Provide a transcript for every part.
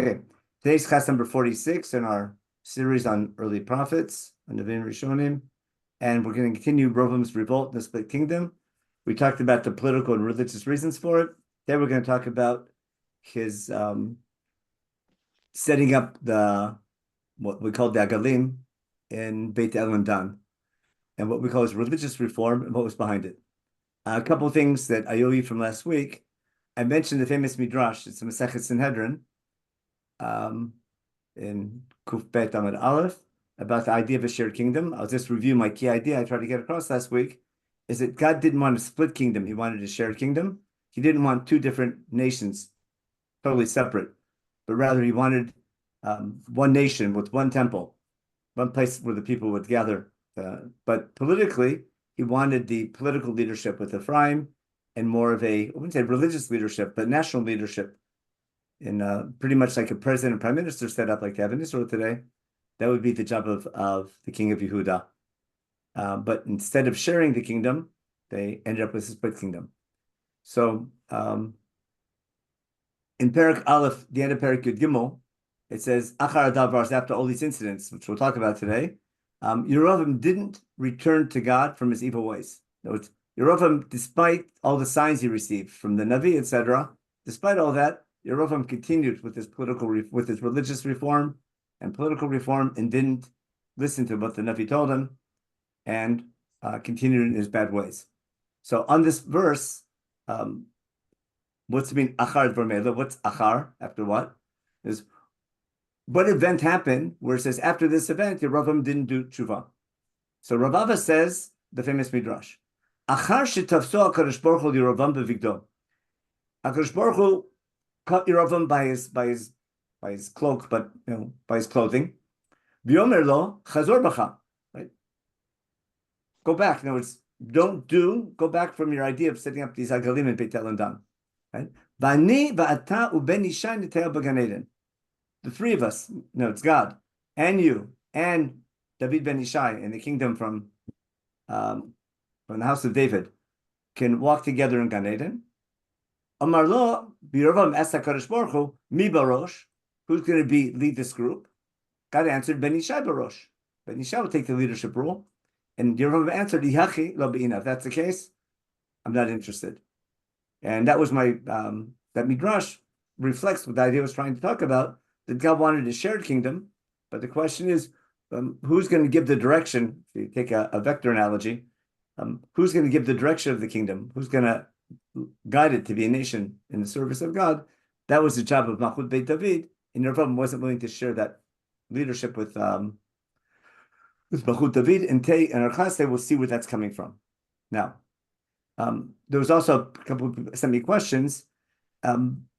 Okay, today's class number 46 in our series on early prophets, on Nevi'im Rishonim, and we're going to continue Rovam's revolt in the split kingdom. We talked about the political and religious reasons for it. Then we're going to talk about his setting up what we call the Agalim in Beit El and Dan, and what we call his religious reform and what was behind it. A couple of things that I owe you from last week. I mentioned the famous Midrash. It's a Masechet Sanhedrin. In Kuf Bet Amud Aleph, about the idea of a shared kingdom. I'll just review my key idea I tried to get across last week, is that God didn't want a split kingdom. He wanted a shared kingdom. He didn't want two different nations, totally separate, but rather he wanted one nation with one temple, one place where the people would gather. But politically, he wanted the political leadership with Ephraim and more of I wouldn't say religious leadership, but national leadership, in pretty much like a president and prime minister set up like they have in Israel today. That would be the job of the king of Yehuda. But instead of sharing the kingdom, they ended up with a split kingdom. So in Perek Aleph, the end of Perek Yud Gimel, it says, Achar Davars, after all these incidents, which we'll talk about today, Yerovam didn't return to God from his evil ways. In other words, Yerovam, despite all the signs he received from the Navi, etc., despite all that, Yerovam continued with his with his religious reform and political reform, and didn't listen to what the Navi told him, and continued in his bad ways. So on this verse, what's the mean achar dvar? What's achar? After what? Is what event happened where it says after this event, Yerovam didn't do tshuva. So Rav Abba says the famous midrash, achar shetafso HaKadosh Baruch Hu Yerovam bevigdo. HaKadosh Baruch Hu caught Yerovam by his cloak, but by his clothing. V'yomer lo chazor b'cha, right? Go back. In other words, go back from your idea of setting up these agalim in Beit El and Dan, right? V'ani v'ata uben isha nitei b'gan Eden. The three of us, it's God and you and David ben Ishai in the kingdom from the house of David, can walk together in Gan Eden. Amar lo, Yerovam asked HaKadosh Baruch Hu, mi barosh, who's going to lead this group? God answered, Ben Ishai barosh. Ben Ishai will take the leadership role. And Yerovam answered, Ihachi lo be'ina. If that's the case, I'm not interested. And that was that midrash reflects what the idea was trying to talk about, that God wanted a shared kingdom. But the question is, who's going to give the direction? If you take a vector analogy, who's going to give the direction of the kingdom? Who's going to guide it to be a nation in the service of God? That was the job of Malchut Beit David, and Yerovam wasn't willing to share that leadership with Malchut David. And our class today, we'll see where that's coming from. Now, there was also a couple of people sent me questions.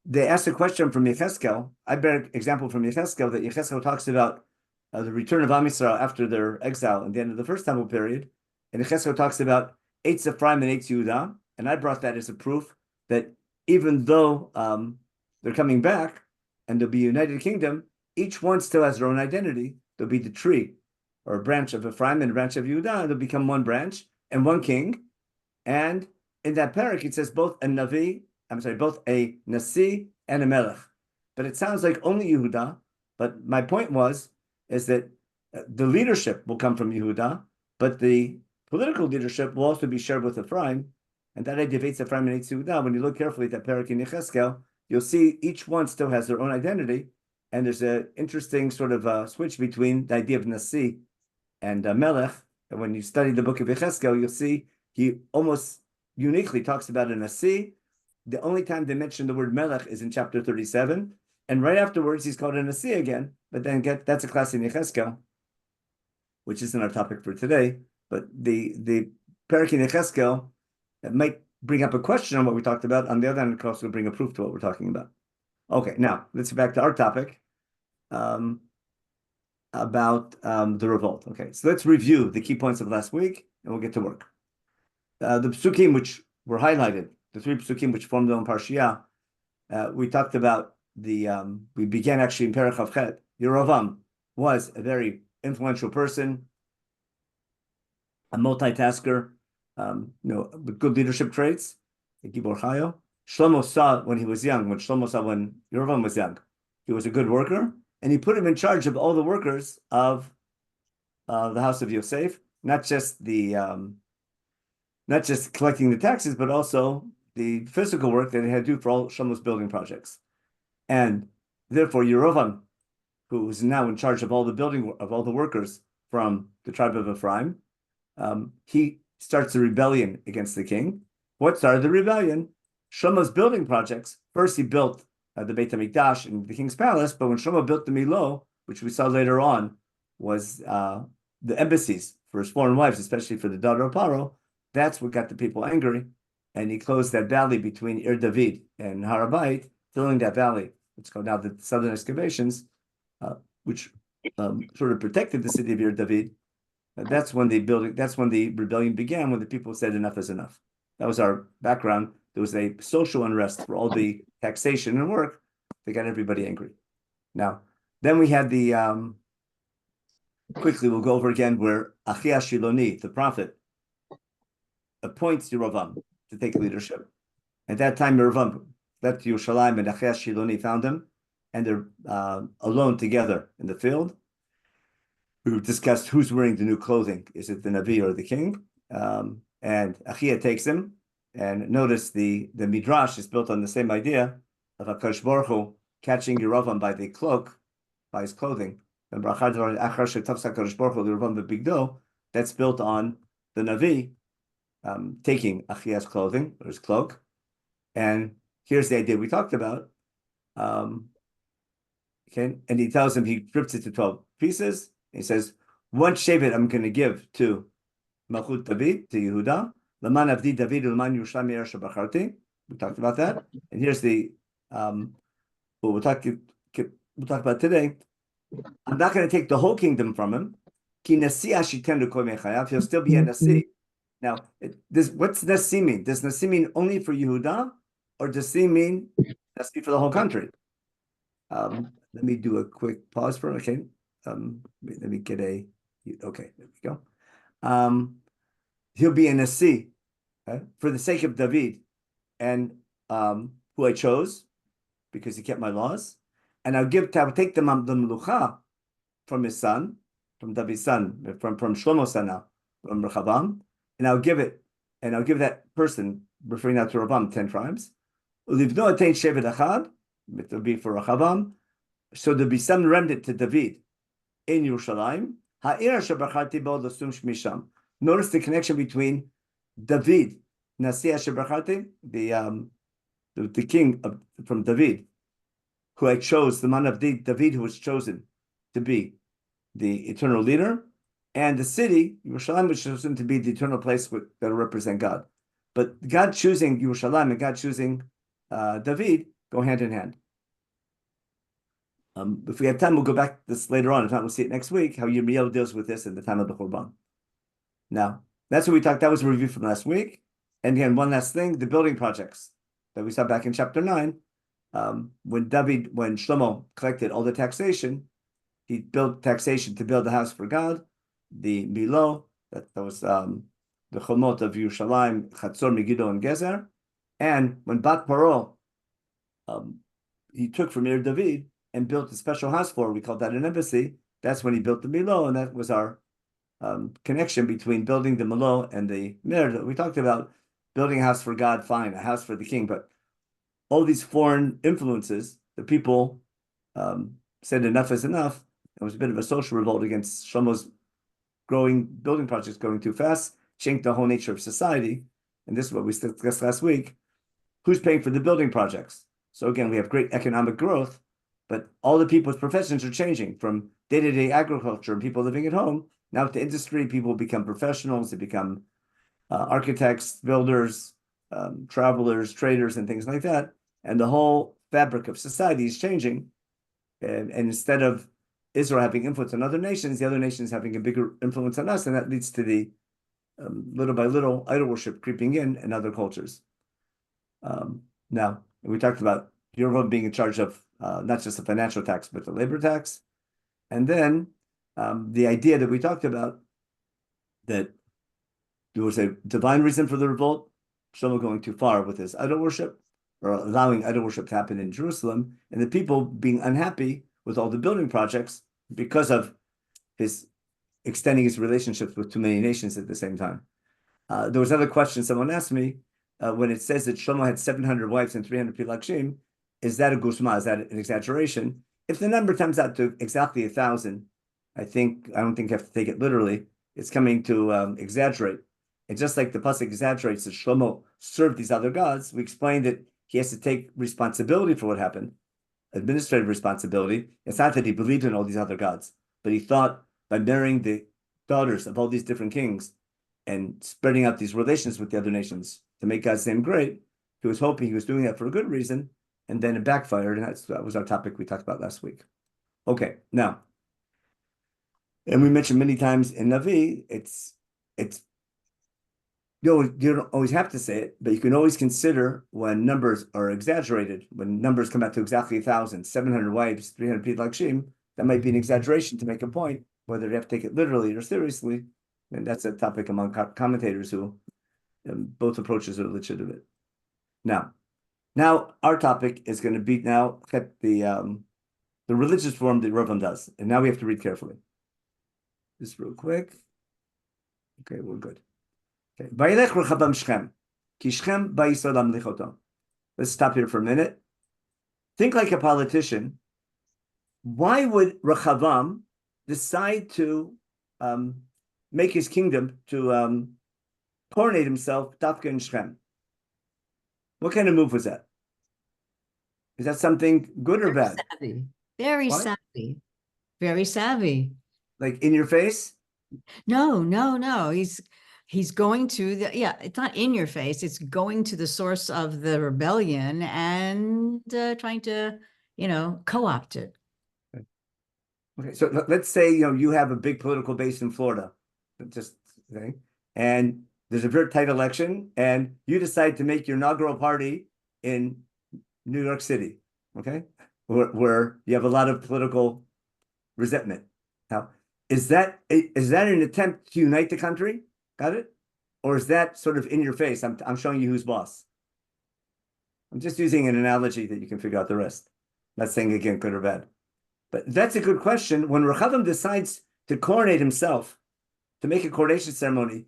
They asked a question from Yecheskel. I bear an example from Yecheskel, that Yecheskel talks about the return of Am Yisrael after their exile at the end of the first temple period. And Yecheskel talks about Eitz Ephraim and Eitz Yehuda. And I brought that as a proof that even though they're coming back and there'll be a united kingdom, each one still has their own identity. There'll be the tree or a branch of Ephraim and a branch of Yehuda. They'll become one branch and one king. And in that parak, it says both a Nasi and a Melech. But it sounds like only Yehuda. But my point is that the leadership will come from Yehuda, but the political leadership will also be shared with Ephraim. And that idea of Eitz Ephraim and Eitz Yehuda, when you look carefully at that parak in Yecheskel, you'll see each one still has their own identity. And there's an interesting sort of switch between the idea of Nasi and Melech. And when you study the book of Yecheskel, you'll see he almost uniquely talks about a Nasi. The only time they mention the word Melech is in chapter 37. And right afterwards, he's called a Nasi again. But then that's a class in Yecheskel, which isn't our topic for today. But the parak in Yecheskel, that might bring up a question on what we talked about. On the other hand, it also will bring a proof to what we're talking about. Okay, now let's get back to our topic about the revolt. Okay, so let's review the key points of last week, and we'll get to work. The psukim which were highlighted, the three psukim which formed the Parshiyah, we talked about we began actually in Perek Chavchet. Yerovam was a very influential person, a multitasker, with good leadership traits, Gibor Chayo. Shlomo saw when he was young, when Yerovam was young, he was a good worker, and he put him in charge of all the workers of the house of Yosef, not just collecting the taxes, but also the physical work that he had to do for all Shlomo's building projects. And therefore, Yerovam, who is now in charge of all the workers from the tribe of Ephraim, he starts a rebellion against the king. What started the rebellion? Shlomo's building projects. First, he built the Beit HaMikdash in the king's palace, but when Shlomo built the Milo, which we saw later on, was the embassies for his foreign wives, especially for the daughter of Paro. That's what got the people angry, and he closed that valley between Ir David and Harabait, filling that valley. It's called now the southern excavations, which sort of protected the city of Ir David. That's when the rebellion began, when the people said enough is enough. That was our background. There was a social unrest for all the taxation and work that got everybody angry. Now, then we had the quickly we'll go over again where Achia Shiloni, the prophet, appoints Yerovam to take leadership. At that time, Yerovam left Yerushalayim, and Achia Shiloni found him, and they're alone together in the field. We discussed who's wearing the new clothing. Is it the Navi or the king? And Achia takes him, and notice the Midrash is built on the same idea of HaKadosh Baruch Hu catching Yerovam by the cloak, by his clothing. And that's built on the Navi taking Achia's clothing, or his cloak. And here's the idea we talked about. Okay, and he tells him, he rips it to 12 pieces. He says, one shevet I'm going to give to Malchut David, to Yehuda. Laman avdi David, laman Yerushalayim Eretz Bacharti. We talked about that. And here's the what we'll talk about today. I'm not going to take the whole kingdom from him. Ki nasi ashiten kol mechayav. He'll still be a nasi. Now, what's nasi mean? Does nasi mean only for Yehuda, or does nasi mean nasi for the whole country? Let me do a quick pause for it. Okay. Let me get okay, there we go. He'll be a nasi for the sake of David, and who I chose because he kept my laws, and I'll take the melucha from his son, from David's son, from Shlomo's son now, from Rechavam, and I'll give that person, referring now to Rechavam, 10 tribes. Ulivno atein shevet achad, it will be for Rechavam, so there'll be some remnant to David in Yerushalayim. Notice the connection between David, Nasi Asher Bacharti, the king from David, who I chose, the man of David, who was chosen to be the eternal leader, and the city, Yerushalayim, was chosen to be the eternal place that will represent God. But God choosing Yerushalayim and God choosing David go hand in hand. If we have time, we'll go back to this later on. If not, we'll see it next week, how Yirmiyahu deals with this at the time of the Churban. Now, that's what we talked. That was a review from last week. And again, one last thing, the building projects that we saw back in chapter 9. When Shlomo collected all the taxation, he built taxation to build the house for God, the Milo, that was the Chomot of Yerushalayim, Chatzor, Megiddo, and Gezer. And when Bat Paro, he took from Ir David and built a special house for her, we called that an embassy. That's when he built the Milo, and that was our connection between building the Milo and the Mir. We talked about building a house for God, fine, a house for the king, but all these foreign influences, the people said enough is enough. It was a bit of a social revolt against Shlomo's growing building projects going too fast, changed the whole nature of society. And this is what we discussed last week. Who's paying for the building projects? So again, we have great economic growth, but all the people's professions are changing from day-to-day agriculture and people living at home. Now to industry, people become professionals. They become architects, builders, travelers, traders, and things like that. And the whole fabric of society is changing. And instead of Israel having influence on other nations, the other nations having a bigger influence on us, and that leads to the little by little idol worship creeping in other cultures. Now, we talked about Yerovam being in charge of not just the financial tax, but the labor tax. And then the idea that we talked about, that there was a divine reason for the revolt, Shlomo going too far with his idol worship, or allowing idol worship to happen in Jerusalem, and the people being unhappy with all the building projects because of his extending his relationships with too many nations at the same time. There was another question someone asked me when it says that Shlomo had 700 wives and 300 pilagshim. Is that a gusma? Is that an exaggeration? If the number comes out to exactly 1,000, I don't think you have to take it literally. It's coming to exaggerate. And just like the pasuk exaggerates that Shlomo served these other gods, we explained that he has to take responsibility for what happened, administrative responsibility. It's not that he believed in all these other gods, but he thought by marrying the daughters of all these different kings and spreading out these relations with the other nations to make God's name great, he was hoping he was doing that for a good reason, and then it backfired, and that was our topic we talked about last week. Okay, now, and we mentioned many times in Navi, it's you don't always have to say it, but you can always consider when numbers are exaggerated, when numbers come out to exactly 1,000, 700 wives, 300 pilagshim, that might be an exaggeration to make a point, whether you have to take it literally or seriously. And that's a topic among commentators who both approaches are legitimate. Now our topic is going to be now the religious form that Rabbi does, and now we have to read carefully. Just real quick. Okay, we're good. Okay. Let's stop here for a minute. Think like a politician. Why would Rechavam decide to make his kingdom, to coronate himself, Dafka in Shechem? What kind of move was that? Is that something good or bad? Savvy. Very What? savvy. Very savvy. Like in your face? No. He's going to it's not in your face. It's going to the source of the rebellion and trying to, co-opt it. Okay, so let's say you have a big political base in Florida, just okay, and there's a very tight election, and you decide to make your inaugural party in New York City, okay, where you have a lot of political resentment. Now, is that an attempt to unite the country? Got it? Or is that sort of in your face? I'm showing you who's boss. I'm just using an analogy that you can figure out the rest. Not saying again good or bad. But that's a good question. When Rechavam decides to coronate himself, to make a coronation ceremony,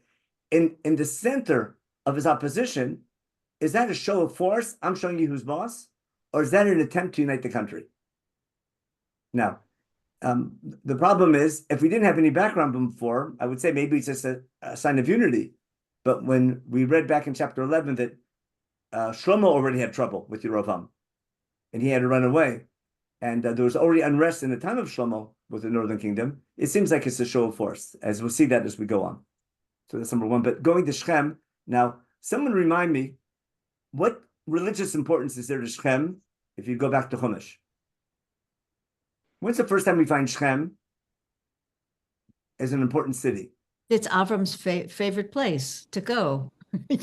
in the center of his opposition, is that a show of force? I'm showing you who's boss? Or is that an attempt to unite the country? Now, the problem is, if we didn't have any background before, I would say maybe it's just a sign of unity. But when we read back in chapter 11 that Shlomo already had trouble with Yerovam, and he had to run away, and there was already unrest in the time of Shlomo with the northern kingdom, it seems like it's a show of force, as we'll see that as we go on. So that's number one. But going to Shechem, now, someone remind me, what religious importance is there to Shechem if you go back to Chumash? When's the first time we find Shechem as an important city? It's Avram's favorite place to go.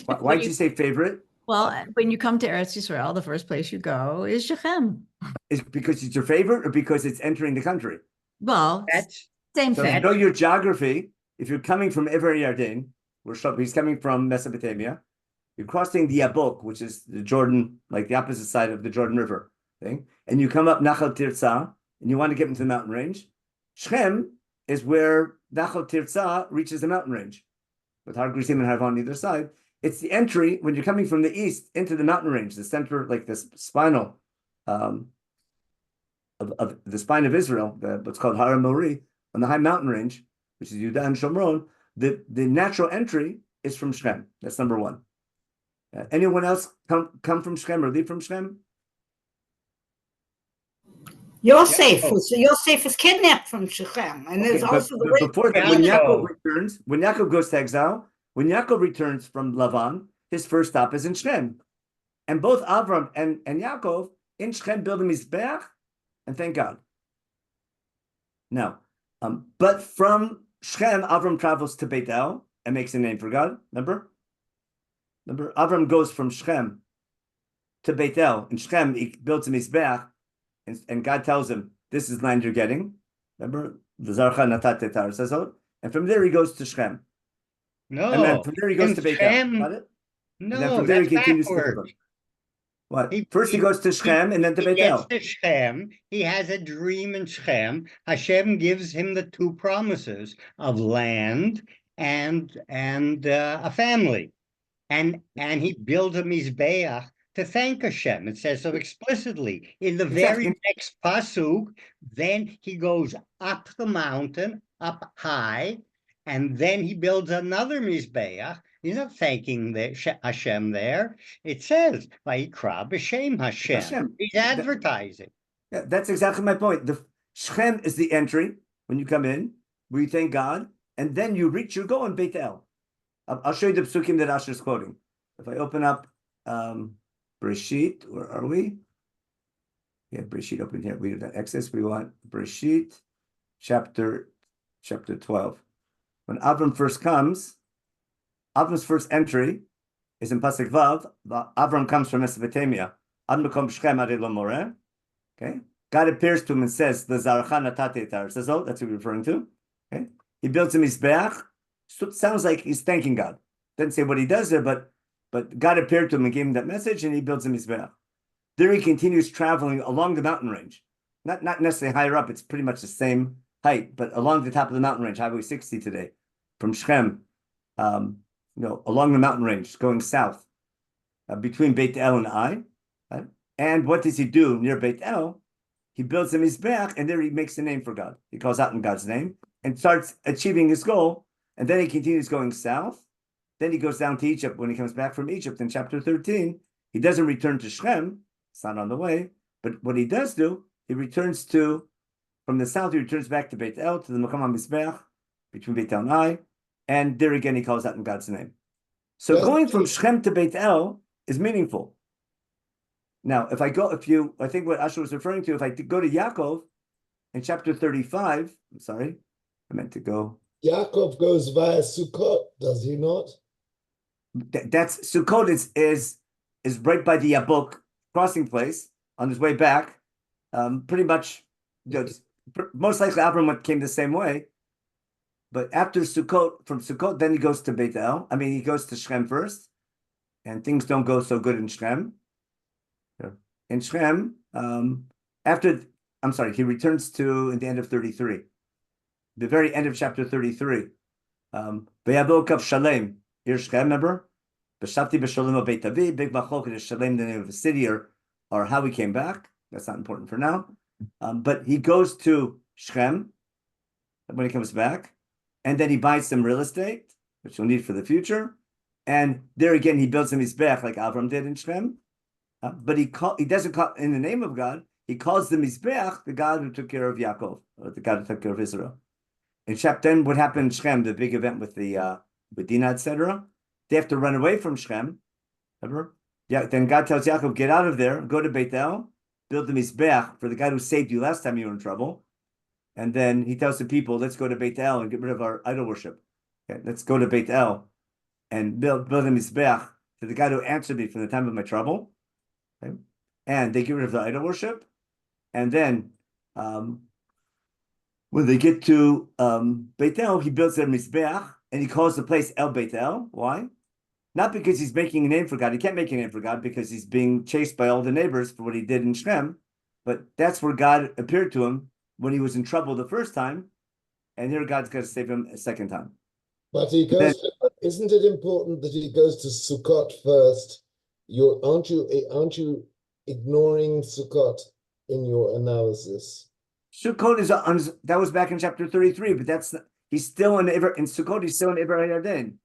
Why did you say favorite? Well, when you come to Eretz Yisrael, the first place you go is Shechem. Is it because it's your favorite or because it's entering the country? Well, same so thing. If you know your geography, if you're coming from Ever Yarden, he's coming from Mesopotamia, you're crossing the Yabok, which is the Jordan, like the opposite side of the Jordan River thing, and you come up Nachal Tirza, and you want to get into the mountain range. Shechem is where Nachal Tirza reaches the mountain range, with Har Gerizim and Harvan on either side. It's the entry when you're coming from the east into the mountain range, the center, like this spinal of the spine of Israel, what's called Har Mori, on the high mountain range, which is Yudah and Shomron. The natural entry is from Shechem. That's number one. Anyone else come from Shechem or leave from Shechem? Yosef is kidnapped from Shechem, and there's also the way before that, when Yaakov goes to exile, when Yaakov returns from Lavan, his first stop is in Shechem, and both Avram and Yaakov in Shechem build a mizbeach, and thank God. Now, but from Shechem, Avram travels to Beit El and makes a name for God. Remember, Avram goes from Shechem to Beit El. In Shechem, he builds a mizbeach. And God tells him, this is the land you're getting. Remember? And from there he goes to Shechem. No. And then from there he goes to Beit El. Got it? No, that's backwards. What? First he goes to Shechem and then to He Beit gets El. to Shechem. He has a dream in Shechem. Hashem gives him the two promises of land and a family, and he builds a mizbeach to thank Hashem. It says so explicitly in the very Exactly. next pasuk. Then he goes up the mountain, up high, and then he builds another mizbeach. He's not thanking Hashem there. It says, "Vayikra b'shem Hashem." Hashem. He's advertising. Yeah, that's exactly my point. The Shechem is the entry when you come in, where you thank God, and then you reach your goal in Beit El. I'll show you the psukim that Asher is quoting. If I open up Breshit, where are we? Yeah, Breshit open here. We do that Exodus. We want Breshit, chapter 12. When Avram first comes, Avram's first entry is in Pasuk Vav. Avram comes from Mesopotamia. Ad Mekom Shechem Ad Lo Moreh. Okay. God appears to him and says, "The Zarcha Natate et Haaretz." That's what we're referring to. Okay. He builds a mizbeach. So it sounds like he's thanking God. Doesn't say what he does there, but God appeared to him and gave him that message, and he builds a mizbeach. There he continues traveling along the mountain range. Not necessarily higher up. It's pretty much the same height, but along the top of the mountain range, Highway 60 today, from Shechem, along the mountain range, going south, between Beit El and Ai. Right? And what does he do near Beit El? He builds a mizbeach, and there he makes a name for God. He calls out in God's name and starts achieving his goal. And then he continues going south. Then he goes down to Egypt. When he comes back from Egypt in chapter 13, he doesn't return to Shechem. It's not on the way. But what he does do, he returns from the south, he returns back to Beit El, to the Mekom HaMizbeach, between Beit El and Ai. And there again, he calls out in God's name. So going from Shechem to Beit El is meaningful. Now, I think what Asher was referring to, if I go to Yaakov in chapter 35, I'm sorry, I meant to go. Yaakov goes via Sukkot, does he not? That's Sukkot is right by the Yabok crossing place on his way back. Pretty much, most likely Avram came the same way. But after Sukkot, from Sukkot, then he goes to Beit El. He goes to Shechem first, and things don't go so good in Shechem. In Shechem, he returns to in the end of 33. The very end of chapter 33. V'yabok Shalem, here Shechem, remember? B'shavti b'shalom Beit Avi, big machloket is Shalem, the name of the city, or how he came back. That's not important for now. But he goes to Shechem when he comes back, and then he buys some real estate, which he'll need for the future. And there again, he builds him his mizbeach like Avram did in Shechem. But he doesn't call in the name of God. He calls the mizbeach the God who took care of Yaakov, or the God who took care of Israel. In chapter 10, what happened in Shechem, the big event with with Dinah, etc. They have to run away from Shechem. Remember? Yeah. Then God tells Yaakov, get out of there, go to Beit El, build the mizbeach for the God who saved you last time you were in trouble. And then he tells the people, let's go to Beit El and get rid of our idol worship. Okay, let's go to Beit El and build a mizbeach to the God who answered me from the time of my trouble. Okay? And they get rid of the idol worship. And then when they get to Beit El, he builds their mizbeach and he calls the place El Beit El. Why? Not because he's making a name for God. He can't make a name for God because he's being chased by all the neighbors for what he did in Shechem. But that's where God appeared to him when he was in trouble the first time. And here God's going to save him a second time. But isn't it important that he goes to Sukkot first? Aren't you ignoring Sukkot in your analysis? Sukkot that was back in chapter 33, but he's still in Sukkot. He's still in Eber HaYarden.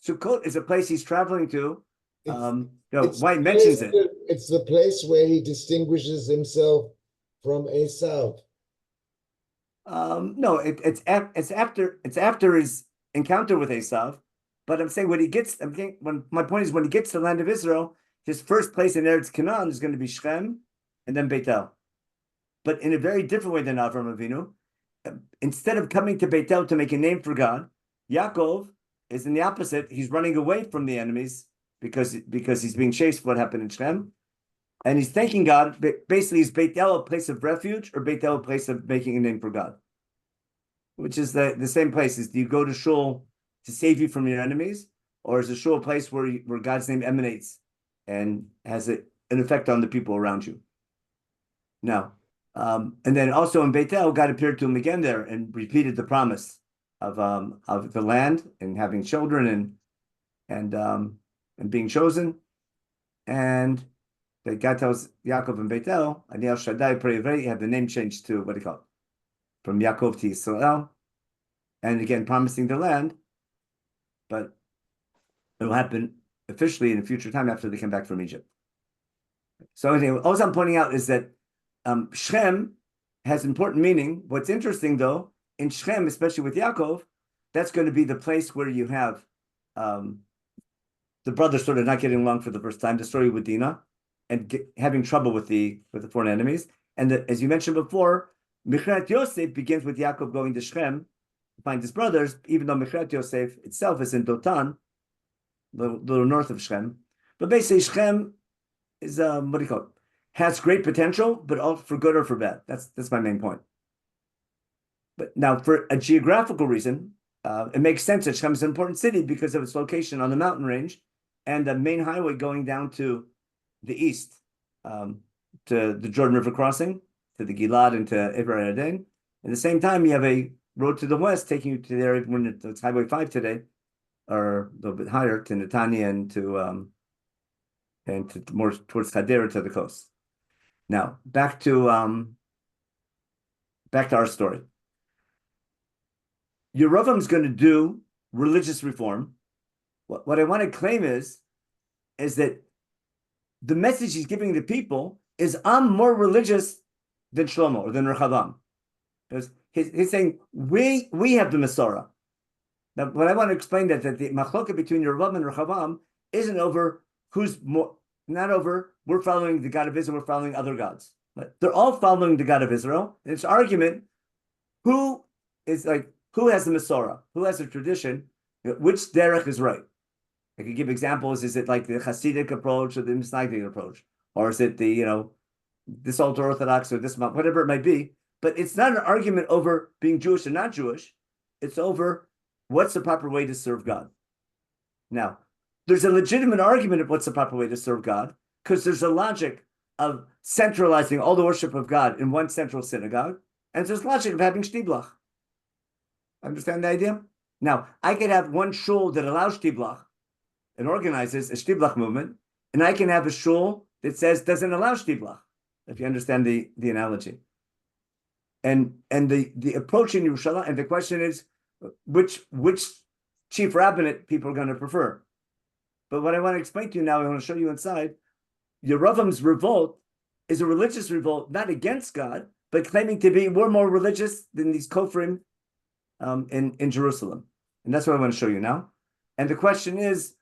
Sukkot is a place he's traveling to. White mentions it. It's the place where he distinguishes himself from Esav. No, it's after his encounter with Esav. But I'm saying my point is when he gets to the land of Israel, his first place in Eretz Canaan is going to be Shechem and then Beit El. But in a very different way than Avram Avinu. Instead of coming to Beit El to make a name for God, Yaakov is in the opposite. He's running away from the enemies because he's being chased for what happened in Shechem. And he's thanking God. Basically, is Beit El a place of refuge or Beit El a place of making a name for God? Which is the same place. Do you go to Shul to save you from your enemies? or is a shul a place where God's name emanates and has an effect on the people around you? Now, and then also in Beit El, God appeared to him again there and repeated the promise of the land and having children and being chosen. And that God tells Yaakov in Beit El, Ani El Shaddai Perivei, have the name changed to, what do you call it? From Yaakov to Israel. And again, promising the land, but it will happen officially in a future time after they come back from Egypt. So anyway, all I'm pointing out is that Shem has important meaning. What's interesting, though, in Shem, especially with Yaakov, that's going to be the place where you have the brothers sort of not getting along for the first time, the story with Dinah, and having trouble with the foreign enemies. And as you mentioned before, Mechrat Yosef begins with Yaakov going to Shem to find his brothers, even though Mechrat Yosef itself is in Dotan, a little north of Shem. But basically, Shem is what do you call it? Has great potential, but all for good or for bad. That's my main point. But now, for a geographical reason, it makes sense that Shem is an important city because of its location on the mountain range and the main highway going down to the east, to the Jordan River crossing, to the Gilad and to Ever Yarden. At the same time, you have a road to the west taking you to the area when it's Highway 5 today, or a little bit higher to Netanya and to more towards Hadera to the coast. Now back to our story. Yerovam going to do religious reform. What I want to claim is that the message he's giving the people is, I'm more religious than Shlomo or than Rechavam. Because he's saying we have the Masorah. Now, what I want to explain that the machloket between Yerovam and Rechavam isn't over who's more, not over we're following the God of Israel, we're following other gods. But they're all following the God of Israel. And it's argument who has the Masorah, who has the tradition, which derech is right. I could give examples. Is it like the Hasidic approach or the Misnagdic approach? Or is it the, this ultra Orthodox or this, whatever it might be? But it's not an argument over being Jewish or not Jewish. It's over what's the proper way to serve God. Now, there's a legitimate argument of what's the proper way to serve God, because there's a logic of centralizing all the worship of God in one central synagogue, and there's logic of having shtiblach. Understand the idea? Now, I could have one shul that allows shtiblach and organizes a shtiblach movement, and I can have a shul that says doesn't allow shtiblach, if you understand the analogy. And the approach in Yerushalayim, and the question is, which chief rabbinate people are going to prefer. But what I want to explain to you now, I want to show you inside, Yerovam's revolt is a religious revolt, not against God, but claiming to be, we're more religious than these Kofrim in Jerusalem. And that's what I want to show you now. And the question is,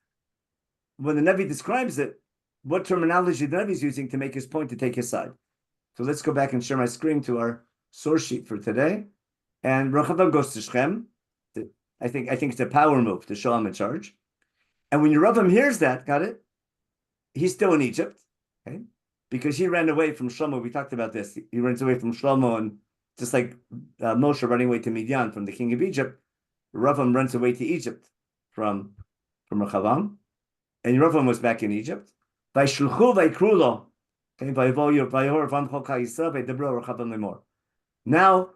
when the Nevi describes it, what terminology the Nevi is using to make his point, to take his side. So let's go back and share my screen to our source sheet for today. And Rechavam goes to Shechem. I think it's a power move to show him in charge. And when Yerovam hears that, got it? He's still in Egypt, okay? Because he ran away from Shlomo. We talked about this. He runs away from Shlomo, and just like Moshe running away to Midian from the king of Egypt, Yerovam runs away to Egypt from Rechavam. And Yerovam was back in Egypt. Now,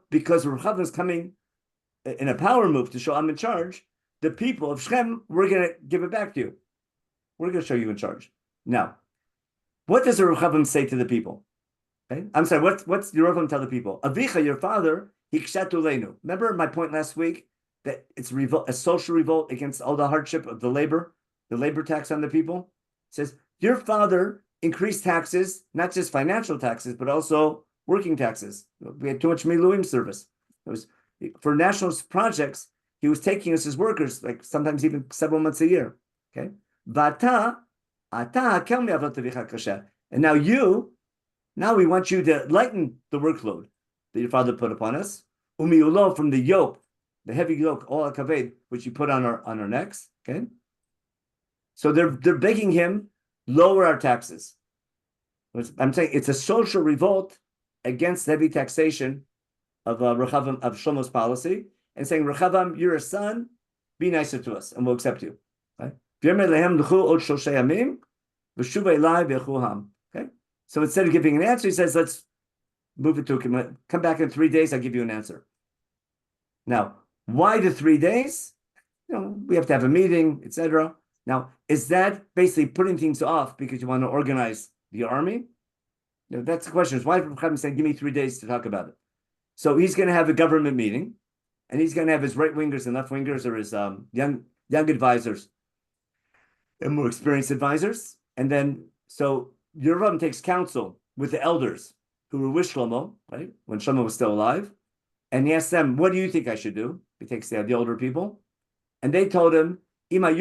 because Rechavam is coming in a power move to show I'm in charge, the people of Shechem, we're going to give it back to you. We're going to show you in charge. Now, what does Rechavam say to the people? Okay? I'm sorry, what's Yerovam tell the people? Avicha, your father, hikshatu leinu. Remember my point last week that it's a social revolt against all the hardship of the labor tax on the people? It says, your father increased taxes, not just financial taxes, but also working taxes. We had too much miluim service. It was for national projects. He was taking us as workers, like sometimes even several months a year. Okay, and now we want you to lighten the workload that your father put upon us. Umiulo, from the yoke, the heavy yoke, all kaved, which you put on our necks. Okay, so they're begging him lower our taxes. I'm saying it's a social revolt against heavy taxation of Rechavam, of Shlomo's policy, and saying, Rechavam, you're a son, be nicer to us, and we'll accept you. Right? Okay, so instead of giving an answer, he says, let's move it to come back in 3 days, I'll give you an answer. Now, why the 3 days? We have to have a meeting, etc. Now, is that basically putting things off because you want to organize the army? That's the question. Is why Rabbi saying, give me 3 days to talk about it? So he's going to have a government meeting, and he's going to have his right wingers and left wingers, or his young advisors and more experienced advisors. And then, so Yerovam takes counsel with the elders who were with Shlomo, right, when Shlomo was still alive, and he asks them, what do you think I should do? He takes the older people, and they told him, be nice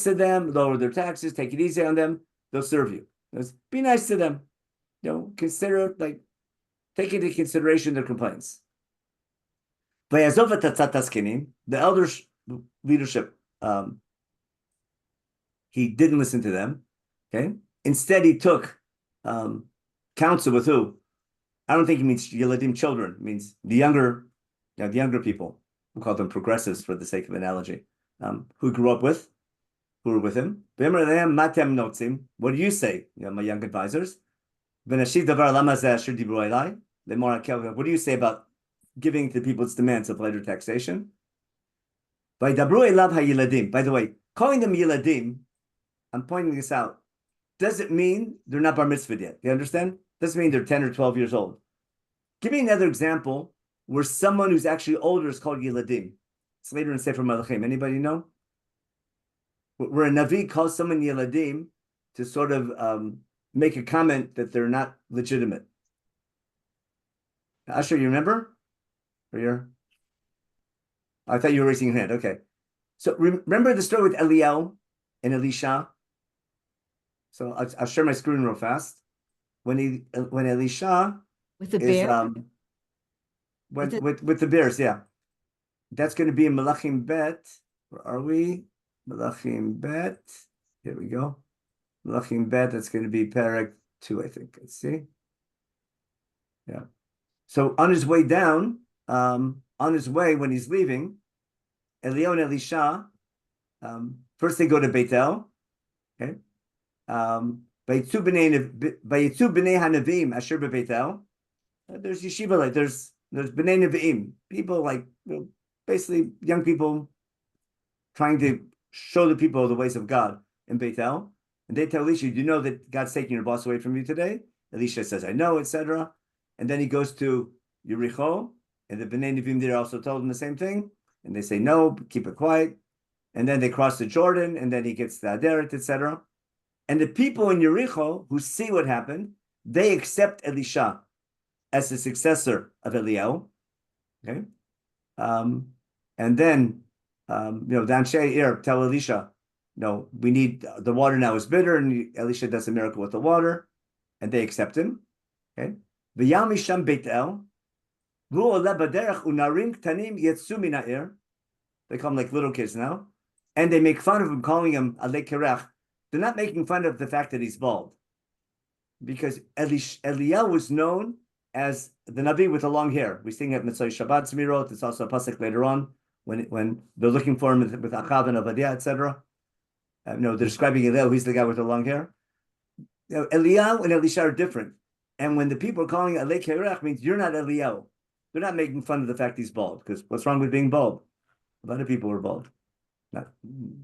to them, lower their taxes, take it easy on them, they'll serve you. Be nice to them. Consider, take into consideration their complaints. The elder leadership, he didn't listen to them. Okay. Instead, he took counsel with who? I don't think he means Yeladim, children. It means the younger people. We'll call them progressives for the sake of analogy. Who grew up with, who were with him. What do you say, my young advisors? What do you say about giving to people's demands of later taxation? By the way, calling them Yeladim, I'm pointing this out, doesn't mean they're not bar mitzvah yet. You understand? Doesn't mean they're 10 or 12 years old. Give me another example where someone who's actually older is called Yeladim. It's later in Sefer Melachim. Anybody know? Where a Navi calls someone Yeladim to sort of make a comment that they're not legitimate. Asher, you remember? I thought you were raising your hand. Okay. So remember the story with Eliel and Elisha? So I'll share my screen real fast. When Elisha with the is bear? with the bears, yeah. That's going to be in Melachim Bet. Where are we? Melachim Bet. Here we go. Melachim Bet. That's going to be Perek 2, I think. Let's see. Yeah. So on his way down, on his way when he's leaving, Eliyahu and Elisha, first they go to Beitel. Okay. Vayitzu b'nei hanavim asher b'Beitel. There's yeshiva, like there's b'nei nevi'im, people basically young people trying to show the people the ways of God in Beitel. And they tell Elisha, do you know that God's taking your boss away from you today? Elisha says, I know, etc. And then he goes to Yericho, and the b'nei nevim there also told him the same thing. And they say, no, keep it quiet. And then they cross the Jordan, and then he gets the Aderet, etc. And the people in Yericho who see what happened, they accept Elisha as the successor of Eliyahu. Okay, and then the Anshe Ir tell Elisha, no, we need the water now is bitter, and Elisha does a miracle with the water, and they accept him. Okay, v'yam misham Beitel, v'hu oleh baderech unarim ktanim yetzu min ha'ir. They call him like little kids now, and they make fun of him, calling him alei kerech. They're not making fun of the fact that he's bald, because Eliyahu was known as the Navi with the long hair. We sing at Mitzvah Shabbat Zmirot. It's also a pasuk later on when they're looking for him with Achav and Obadiah, etc. They're describing Eliyahu. He's the guy with the long hair. Eliyahu and Elisha are different. And when the people are calling Alei Kerech, means you're not Eliyahu. They're not making fun of the fact he's bald, because what's wrong with being bald? A lot of people are bald.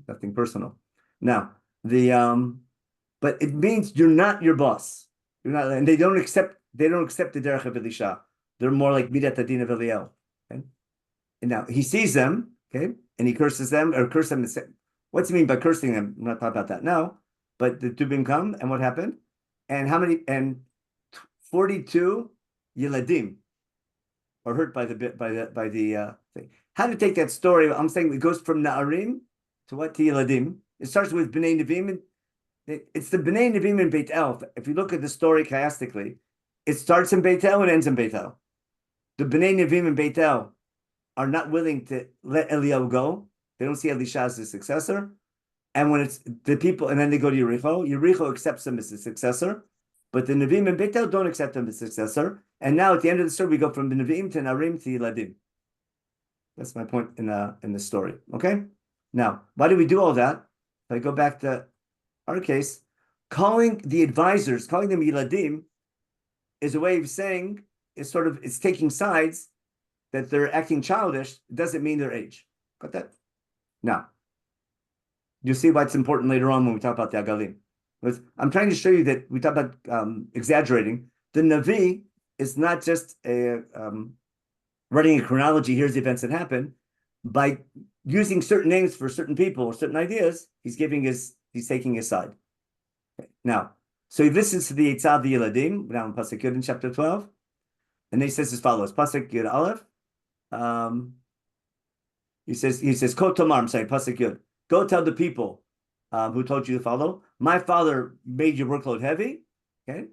Nothing personal. Now, but it means you're not your boss. You're not, and they don't accept the derech of Elisha. They're more like Midat Hadin of Eliyahu. Okay? And now he sees them, okay, and he curses them, or curse them. What's he mean by cursing them? I'm not talking about that now. But the Tubim come, and what happened? And how many? And 42 Yeladim are hurt by the thing. How to take that story? I'm saying it goes from Na'arim to what? To Yeladim. It starts with B'nai Nevim. It's the B'nai Nevim in Beitel. If you look at the story chiastically, it starts in Beitel and ends in Beitel. The B'nai Nevim in Beitel are not willing to let Eliyahu go. They don't see Elisha as his successor. And when it's the people, and then they go to Yericho accepts him as his successor. But the Nevim in Beitel don't accept him as successor. And now at the end of the story, we go from the Nevim to Narim to Yeladim. That's my point in the story. Okay. Now, why do we do all that? If I go back to our case, calling the advisors, calling them Yiladim, is a way of saying it's taking sides that they're acting childish. It doesn't mean their age. Got that? Now, you'll see why it's important later on when we talk about the Agalim. But I'm trying to show you that we talk about exaggerating. The Navi is not just writing a chronology, here's the events that happen. By using certain names for certain people or certain ideas, he's taking his side. Okay. Now, so he listens to the Eitzah of the Yiladim, down in Pasuk Yud in chapter 12, and he says as follows, Pasuk Yud Aleph, he says, Ko Tomar, I'm sorry, Pasuk Yud, go tell the people who told you to follow, my father made your workload heavy, okay?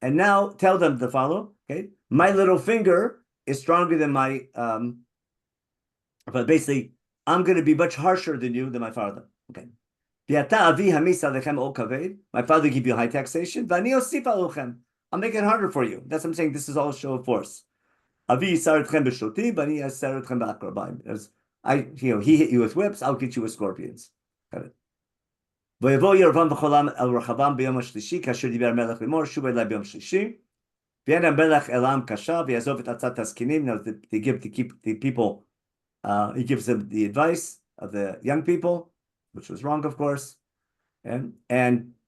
And now tell them to follow, okay? My little finger is stronger than my, but basically, I'm going to be much harsher than you, than my father, okay? My father give you high taxation, I'll make it harder for you. That's what I'm saying, this is all a show of force. He hit you with whips, I'll get you with scorpions. Got it. They give to keep the people, he gives them the advice of the young people, which was wrong, of course, and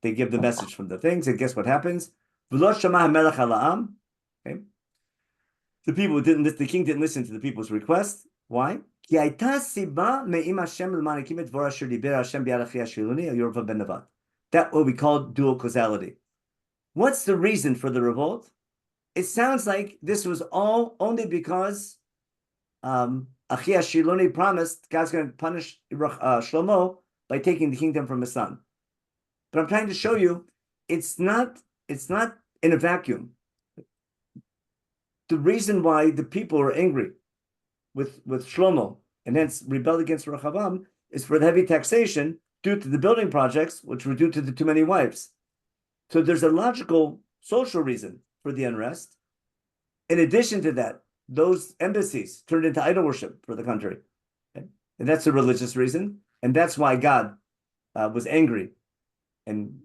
they give the message from the things, and guess what happens? Okay. The king didn't listen to the people's request. Why? That's what we call dual causality. What's the reason for the revolt? It sounds like this was all only because Achia Shiloni promised God's going to punish Shlomo by taking the kingdom from his son. But I'm trying to show you it's not in a vacuum. The reason why the people are angry with Shlomo and hence rebelled against Rechavam is for the heavy taxation due to the building projects, which were due to the too many wives. So there's a logical social reason for the unrest. In addition to that, those embassies turned into idol worship for the country. Okay? And that's a religious reason. And that's why God was angry and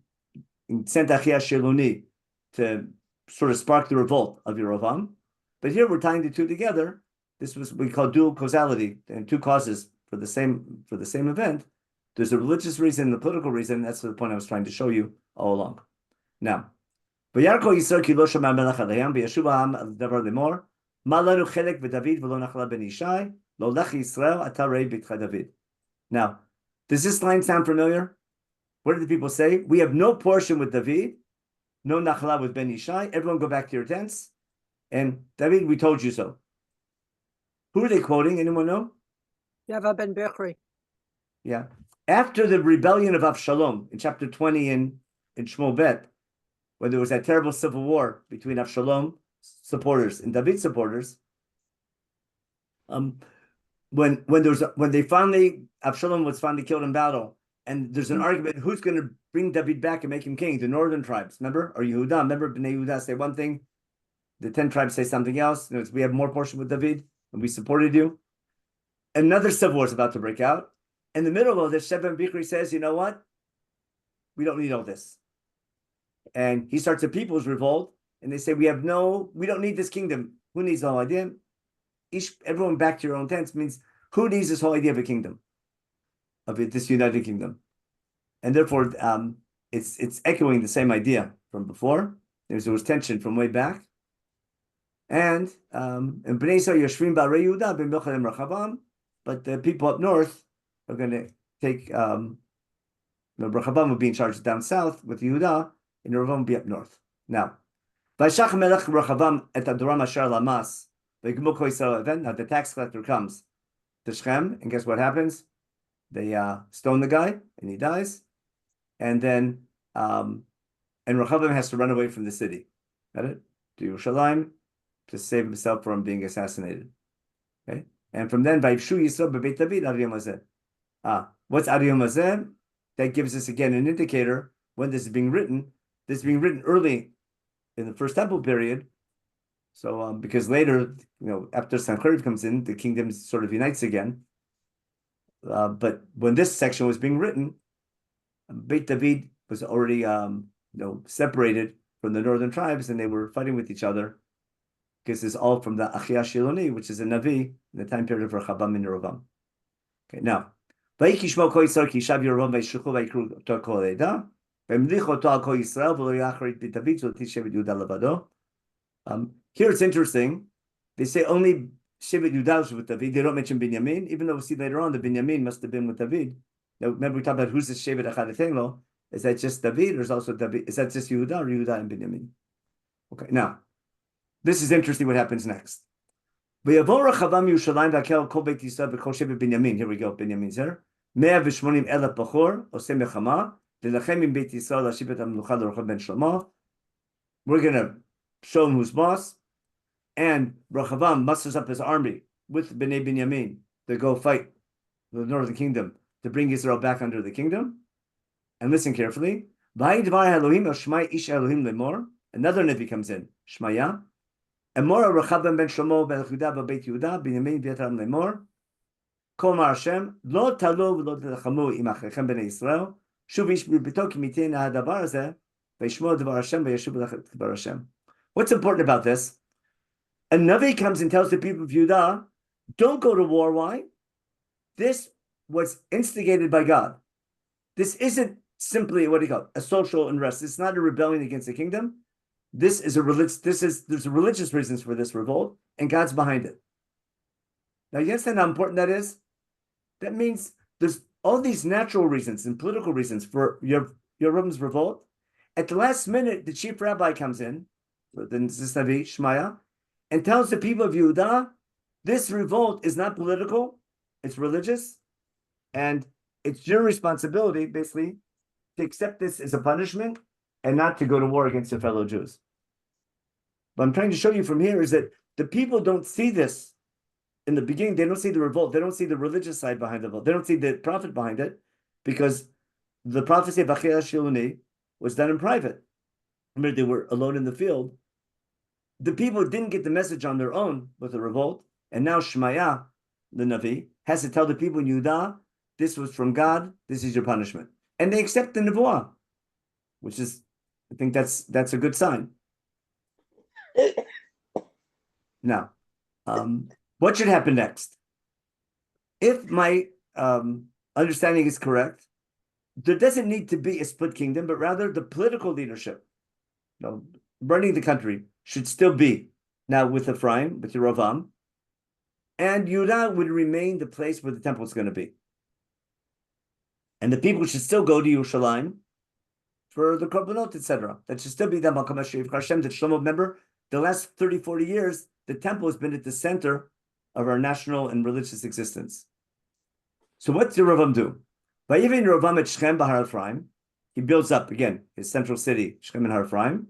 sent Achia Shiloni to sort of spark the revolt of Yerovam. But here we're tying the two together. This was what we call dual causality, and two causes for the same event. There's a religious reason and a political reason. That's the point I was trying to show you all along. Now, now, this does this line sound familiar? What did the people say? We have no portion with David, no nachla with Ben Yishai. Everyone go back to your tents. And David, we told you so. Who are they quoting? Anyone know? Yava ben Bechri. Yeah. After the rebellion of Avshalom in chapter 20 in Shmuel Bet, when there was that terrible civil war between Avshalom supporters and David supporters, when Avshalom was finally killed in battle, and there's an argument who's going to bring David back and make him king, the northern tribes, remember? Or Yehuda, remember Bnei Yehuda say one thing, the 10 tribes say something else. We have more portion with David, and we supported you. Another civil war is about to break out. In the middle of this, Sheba Bichri says, you know what? We don't need all this. And he starts a people's revolt, and they say, we don't need this kingdom. Who needs the whole idea? Everyone back to your own tents means, who needs this whole idea of a kingdom? Of this united kingdom? And therefore, it's echoing the same idea from before. There was tension from way back. And Bnei Yisrael Yoshvim Ba'arei Yehuda b'milchem Rechavam, but the people up north are going to take Rechavam will be in charge down south with Yehuda, and Rechavam will be up north. Now, Vayshach Melech Rechavam et Adoram Asher Lamas v'Gimul Kol Yisrael event. Now the tax collector comes to Shechem, and guess what happens? They stone the guy, and he dies, and then and Rechavam has to run away from the city. Got it? To Yerushalayim, to save himself from being assassinated. Okay? And from then, Vayivshu Yisrael b'Beit David Ad Yom Hazeh. What's Ad Yom Hazeh? That gives us again an indicator when this is being written. This is being written early in the First Temple period. So because later, after Sancheriv comes in, the kingdom sort of unites again. But when this section was being written, Beit David was already separated from the northern tribes, and they were fighting with each other, because it's all from the Achia Shiloni, which is a Navi in the time period of Rechavam and Yerovam. Okay, now, Vayikishmo Ko Yisrael Ki Shav Yerovam Vayishluchu Vayikru Oto Kol Eda Vayimlich Oto Al Kol Yisrael V'lo Yacharit Beit David Zol Tishevet Yehuda Levado. Here it's interesting. They say only Shevet Yehuda was with David. They don't mention Binyamin, even though we see later on the Binyamin must have been with David. Now, remember we talked about who's the Shevet Echad Etenglo. Is that just David, or is also David? Is that just Yehuda, or Yehuda and Binyamin? Okay, now this is interesting. What happens next? Here we go. Binyamin's here. 180,000 בחור עושה מלחמה להילחם עם בית ישראל להשיב את המלוכה לרחב בן שלמה. We're going to show him who's boss. And Rechavam musters up his army with Bnei Binyamin to go fight the northern kingdom to bring Israel back under the kingdom. And listen carefully. Another Navi comes in, Shmaya. Emor Rechavam ben Shlomo ben Yehuda beit Yehuda Binyamin v'Yetaram lemor. Kol mar Hashem lo talo v'lo telachamu im achrechem bnei Yisrael. Shuv ish b'bito ki mitein ha'davar hazeh v'yishmo devar Hashem v'yeshuv devar Hashem. What's important about this? A Navi comes and tells the people of Yehuda, don't go to war. Why? This was instigated by God. This isn't simply, a social unrest. It's not a rebellion against the kingdom. There's religious reasons for this revolt, and God's behind it. Now, you understand how important that is? That means there's all these natural reasons and political reasons for Yeroboam's revolt. At the last minute, the chief rabbi comes in, this Navi, Shmaya, and tells the people of Yehuda, this revolt is not political, it's religious, and it's your responsibility, basically, to accept this as a punishment and not to go to war against your fellow Jews. What I'm trying to show you from here is that the people don't see this in the beginning. They don't see the revolt. They don't see the religious side behind the revolt. They don't see the prophet behind it, because the prophecy of Achia Shiloni was done in private. Remember, they were alone in the field. The people didn't get the message on their own with the revolt, and now Shmaya, the Navi, has to tell the people in Yehuda, this was from God, this is your punishment. And they accept the Nebuah, which is, I think that's a good sign. Now, what should happen next? If my understanding is correct, there doesn't need to be a split kingdom, but rather the political leadership, running the country, should still be now with Ephraim, with Yerovam, and Yehuda would remain the place where the temple is going to be. And the people should still go to Yerushalayim for the korbanot, etc. That should still be the Makom HaSheriv Hashem. That Shlomo, remember, the last 30, 40 years, the temple has been at the center of our national and religious existence. So what does Yerovam do? By even Yerovam at Shechem Bahar Ephraim, he builds up, again, his central city, Shechem and Har Ephraim.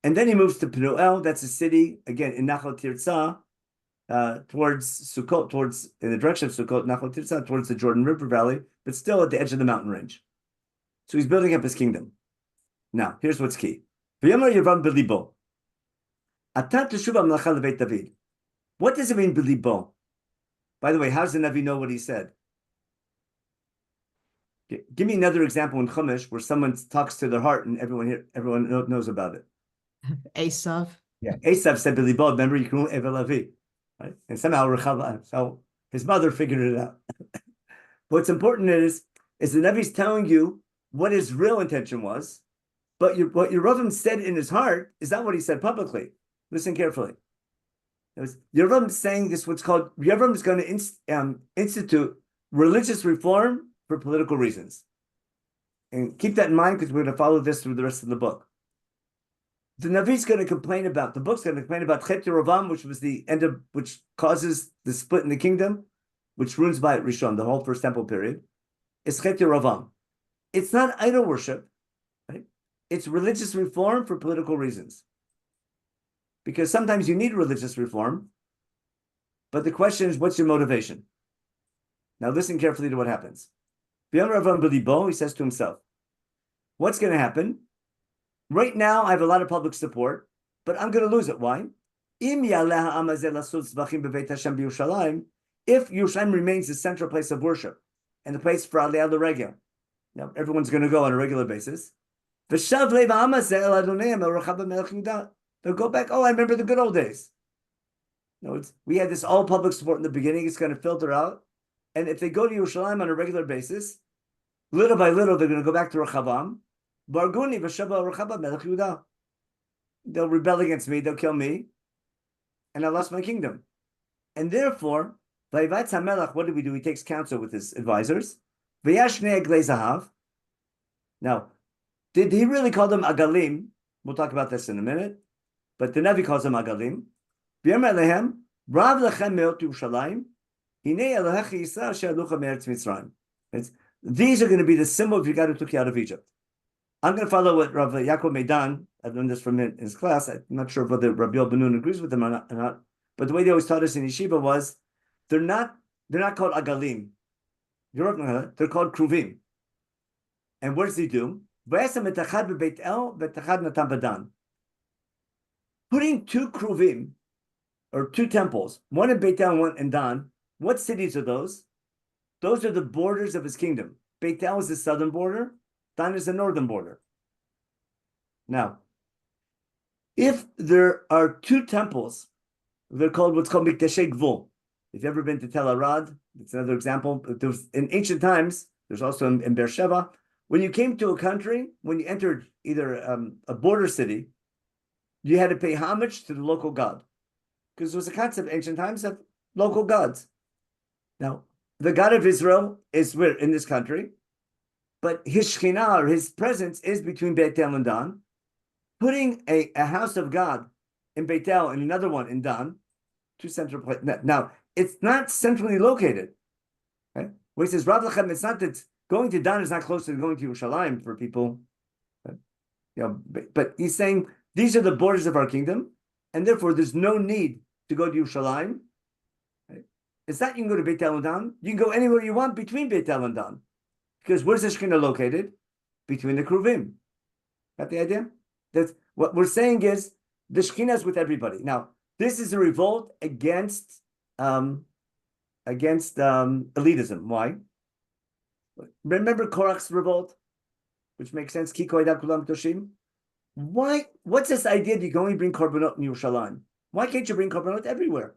And then he moves to Penuel, that's a city, again, in Nachal Tirzah, towards Sukkot, in the direction of Sukkot, Nachal Tirzah, towards the Jordan River Valley, but still at the edge of the mountain range. So he's building up his kingdom. Now, here's what's key. V'yomer Yerovam b'libo. Atat teshuva melacha lebeit David. What does it mean, b'libo? By the way, how does the Navi know what he said? Okay, give me another example in Chumash where someone talks to their heart and everyone knows about it. Esav. Yeah, Esav said b'libo. Remember, you can Evel Avi, right? And somehow Rechav, so his mother figured it out. What's important is the Navi's telling you what his real intention was, but what Yerovam said in his heart is not what he said publicly. Listen carefully. Yerovam saying this, Yerovam is going to institute religious reform for political reasons. And keep that in mind, because we're going to follow this through the rest of the book. The Navi's going to complain about, the book's going to complain about Chet Yerovam, which causes the split in the kingdom, which ruins by Rishon, the whole first temple period. It's Chet Yerovam. It's not idol worship, right? It's religious reform for political reasons. Because sometimes you need religious reform, but the question is, what's your motivation? Now listen carefully to what happens. He says to himself, what's going to happen? Right now, I have a lot of public support, but I'm going to lose it. Why? If Yerushalayim remains the central place of worship and the place for Aliyah L'Regel, everyone's going to go on a regular basis. They'll go back. Oh, I remember the good old days. We had this all public support in the beginning. It's going to filter out. And if they go to Yerushalayim on a regular basis, little by little, they're going to go back to Rechavam. Barguni v'shava Rechavam melech Yehuda. They'll rebel against me. They'll kill me. And I lost my kingdom. And therefore, Vayvatz HaMelech, what do? He takes counsel with his advisors. V'yashnei Eglei Zahav. Now, did he really call them Agalim? We'll talk about this in a minute. But the Navi calls them Agalim. V'yomer lehem, Rav lechem meot Yerushalayim, hinei Elohecha Yisrael she'alucha me'eretz Mitzrayim. These are going to be the symbol of God who took you out of Egypt. I'm going to follow what Rav Yaakov Meidan, I've learned this from him in his class. I'm not sure whether Rabbi Ben-Nun agrees with him or not. But the way they always taught us in yeshiva was, they're not called Agalim. They're called Kruvim. And what does he do? Putting two Kruvim, or two temples, one in Beit El and one in Dan. What cities are those? Those are the borders of his kingdom. Beit El is the southern border, Dan is the northern border. Now, if there are two temples, they're called what's called Miktashei Gvul. If you've ever been to Tel Arad, it's another example. In ancient times, there's also in Beersheba, when you came to a country, when you entered either a border city, you had to pay homage to the local god. Because there was a concept in ancient times of local gods. Now, the God of Israel is in this country, but his Shekhinah, or his presence, is between Beit El and Dan. Putting a house of God in Beit El and another one in Dan, two central places. Now, it's not centrally located. Okay? Where he says, Rav Lechem, it's not that going to Dan is not closer than going to Yerushalayim for people. But he's saying these are the borders of our kingdom, and therefore there's no need to go to Yerushalayim. Okay? It's not you can go to Beit El and Dan. You can go anywhere you want between Beit El and Dan. Because where's the Shekhinah located? Between the Kruvim. Got the idea? That's what we're saying is the Shekhinah is with everybody. Now, this is a revolt against elitism. Why? Remember Korach's revolt, which makes sense. Ki koidav kulam toshim. Why? What's this idea that you can only bring korbanot in Yerushalayim? Why can't you bring korbanot everywhere?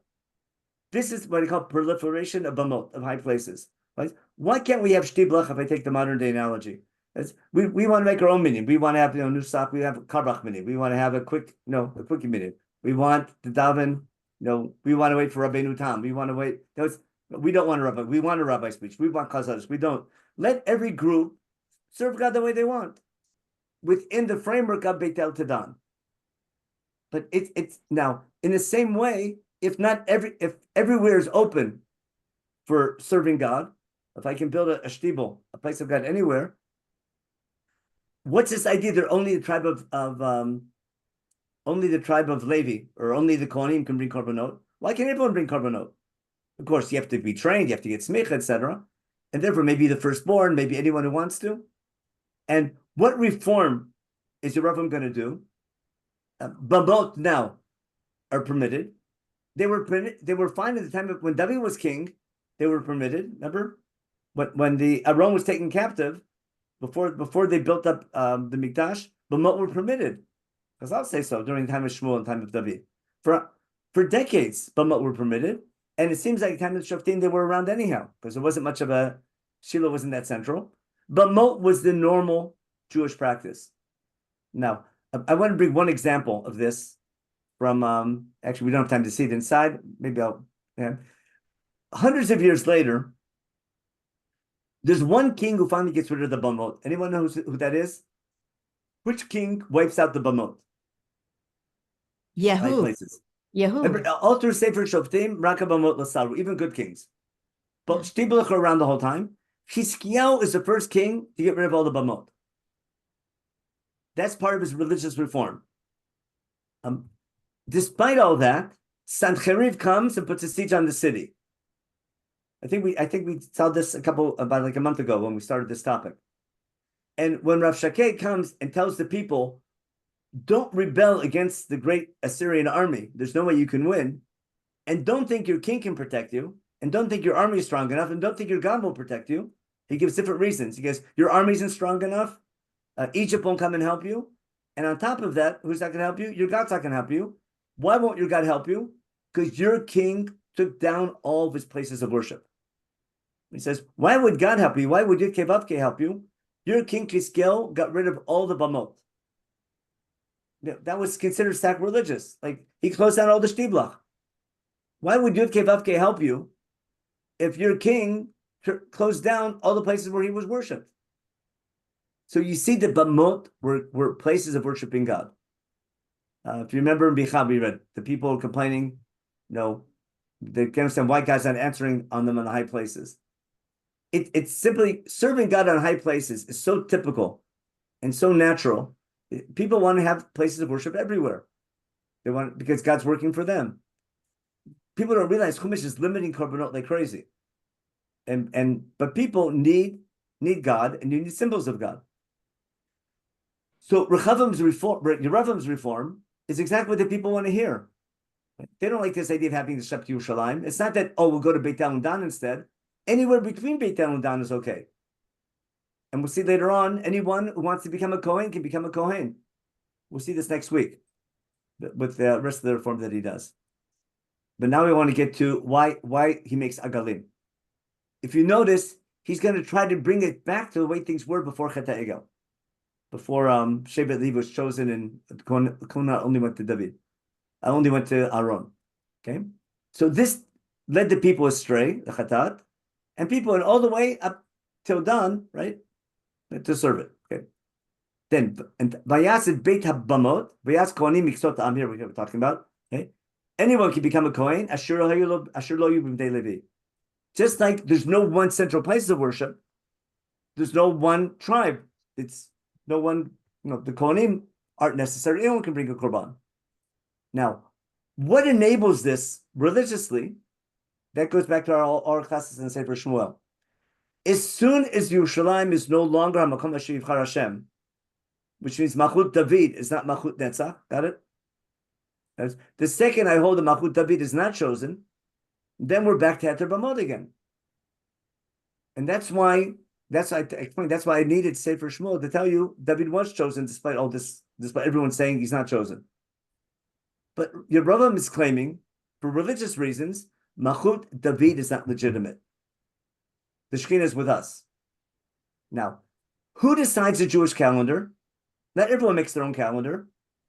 This is what I call proliferation of bamot, of high places. Right? Why can't we have shtiblach? If I take the modern day analogy, we want to make our own minyan. We want to have nusach. We have a karbach minyan. We want to have a quickie minyan. We want the daven. We want to wait for Rabbeinu Tam. We want to wait. We don't want a rabbi. We want a rabbi speech. We want chazados. We don't. Let every group serve God the way they want, within the framework of Beit El Tedan. But it's now in the same way. If everywhere is open for serving God, if I can build a shtibel, a place of God anywhere, what's this idea that only the tribe of Levi or only the Kohanim can bring korbanot? Why can't everyone bring korbanot? Of course, you have to be trained, you have to get smicha, etc. And therefore, maybe the firstborn, maybe anyone who wants to. And what reform is the Rav going to do? Bamot now are permitted. They were fine at the time when David was king. They were permitted. Remember, when the Aron was taken captive, before they built up the Mikdash, Bamot were permitted. Because I'll say so during the time of Shmuel and time of David. For decades, Bamot were permitted. And it seems like the time of Shoftim, they were around anyhow, because there wasn't much of Shiloh wasn't that central. Bamot was the normal Jewish practice. Now, I want to bring one example of this from, actually, we don't have time to see it inside. Maybe hundreds of years later, there's one king who finally gets rid of the Bamot. Anyone know who that is? Which king wipes out the Bamot? Yehu. Places. Yehu. All through Sefer Shoftim, Raka Bamot Lasaru, even good kings. But Shtibelach are around the whole time. Chizkiyahu is the first king to get rid of all the Bamot. That's part of his religious reform. Despite all that, Sancheriv comes and puts a siege on the city. I think we saw this about like a month ago when we started this topic. And when Rav Shakeh comes and tells the people, don't rebel against the great Assyrian army. There's no way you can win. And don't think your king can protect you. And don't think your army is strong enough. And don't think your God will protect you. He gives different reasons. He goes, your army isn't strong enough. Egypt won't come and help you. And on top of that, who's not going to help you? Your God's not going to help you. Why won't your God help you? Because your king took down all of his places of worship. He says, why would God help you? Why would Yud-Kei-Vav-Kei help you? Your king Kiskel got rid of all the Bamot. That was considered sacrilegious. Like, he closed down all the Shtiblach. Why would Yud-Kei-Vav-Kei help you if your king closed down all the places where he was worshipped? So you see the Bamot were places of worshiping God. If you remember in Bichah, we read the people complaining, they can't understand why God's not answering on them on the high places. It's simply serving God on high places is so typical and so natural. People want to have places of worship everywhere. They want, because God's working for them. People don't realize Chumash is limiting korbanot like crazy. But people need God, and you need symbols of God. So Yeravam's reform is exactly what the people want to hear. They don't like this idea of having the Shep to Yerushalayim. It's not that, we'll go to Beit El and Dan instead. Anywhere between Beit El and Dan is okay. And we'll see later on, anyone who wants to become a Kohen can become a Kohen. We'll see this next week with the rest of the reform that he does. But now we want to get to why he makes Agalim. If you notice, he's going to try to bring it back to the way things were before Chet HaEgel. Before Shevet Levi was chosen and Kona only went to David. I only went to Aaron. Okay? So this led the people astray, the Chatat, and people went all the way up till Dan, right? To serve it. Okay. Then Vayas Beit HaBamot, Vayas Kohanim Miksot Am here we're talking about. Okay. Anyone can become a Kohen, Asher lo yubim de Levi. Just like there's no one central place of worship, there's no one tribe. It's no one, the Kohanim aren't necessary. Anyone can bring a Korban. Now, what enables this religiously? That goes back to our classes in Sefer Shmuel. As soon as Yerushalayim is no longer HaMakom Asher Yivchar Hashem, which means Malchut David is not Malchut Netzach, got it? The second I hold the Malchut David is not chosen, then we're back to Heter Bamot again. And that's why I needed Sefer Shmuel to tell you David was chosen despite all this, despite everyone saying he's not chosen. But Yeravam is claiming, for religious reasons, Malchut David is not legitimate. The Shekhinah is with us. Now, who decides the Jewish calendar? Not everyone makes their own calendar.